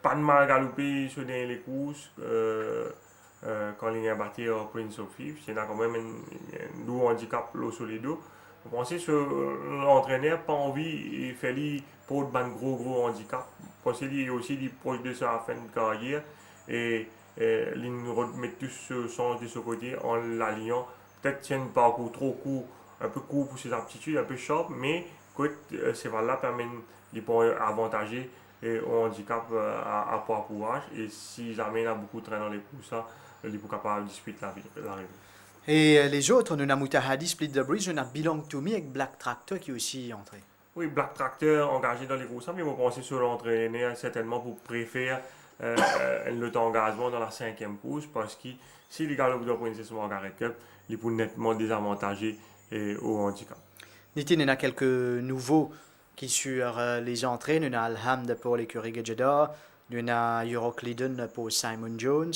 pas de mal galopé sur les courses. Quand il a battu Prince of Thieves, il y a quand même un lourd handicap sur les dos. Vous pensez que l'entraîneur n'a pas envie de faire pour un gros handicap. Vous pensez qu'il est aussi proche de sa fin de carrière et il remet tout ce sens de ce côté en l'alliant. Peut-être qu'il y a un parcours trop court, un peu court pour ses aptitudes, un peu sharp, mais ces valeurs permettent de avantager au handicap à poids courage. Et si jamais il a beaucoup de train dans les courses, il est capable de disputer l'arrivée. Et les autres, nous avons Mutahadi, Split the Bridge, nous avons Belong to Me avec Black Tractor qui est aussi entré. Oui, Black Tractor engagé dans les courses, mais on va penser sur l'entraîneur certainement pour préférer le temps d'engagement dans la 5e course parce que si les galops de Princess Margaret Cup, il peut nettement désavantager au handicap. Nitin, il y a quelques nouveaux qui sur les entrées. Nous avons Alhamd pour l'écurie Gadjedar, nous avons Euroclidon pour Simon Jones.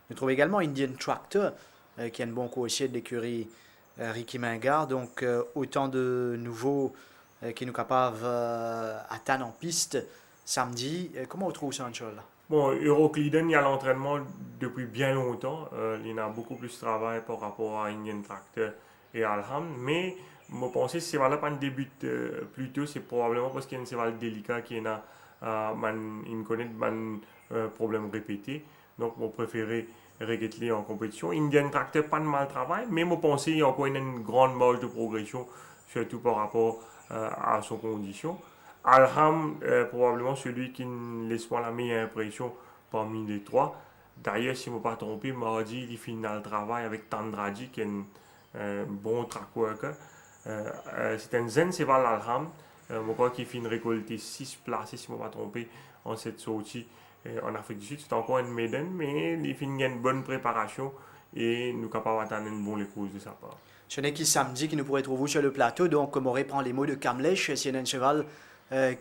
Nous trouvons également Indian Tractor, qui est un bon coursier de l'écurie Ricky Mingard. Donc, autant de nouveaux qui nous capables d'atteindre en piste samedi. Comment on trouve ça, là? Bon, Euroclidon, il y a l'entraînement depuis bien longtemps. Il a beaucoup plus de travail par rapport à Indian Tractor et Alham. Mais je pense que c'est pas un début plus tôt, c'est probablement parce qu'il y a un cheval délicat qui a il connaît un problème répété. Donc, je préfère regretter en compétition. Indian Tractor, pas de mal travail, mais je pense qu'il y a encore une grande marge de progression, surtout par rapport à son condition. Alham, probablement celui qui laisse pas la meilleure impression parmi les trois. D'ailleurs, si je ne me pas trompé, mardi, il finit le travail avec Tandraji, qui est un bon track worker. C'est un zen cheval Alham. Je crois qu'il finit récolter 6 places, si je ne me pas trompé, en cette sortie en Afrique du Sud. C'est encore une maiden, mais il finit une bonne préparation et nous sommes capables d'attendre une bonne course de sa part. Ce n'est que samedi qui nous pourrait trouver sur le plateau. Donc, comme on reprend les mots de Kamlesh, c'est un cheval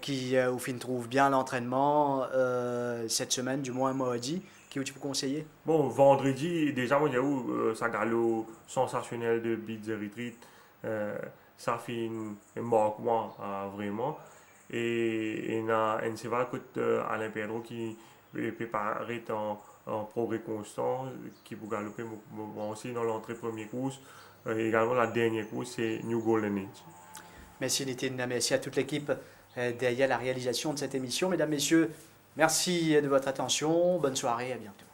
qui, au fin, trouve bien l'entraînement cette semaine, du moins mardi. Qui tu peux conseiller? Bon, vendredi, déjà, il y a eu sa galop sensationnel de Beat the Retreat. Ça fait un marquement vraiment. Et il y a un cheval Alain Pedro qui peut paraître en progrès constant, qui peut galoper aussi dans l'entrée première course. Également, la dernière course, c'est New Golden Age. Merci Nitin, merci à toute l'équipe derrière la réalisation de cette émission. Mesdames, Messieurs, merci de votre attention. Bonne soirée, à bientôt.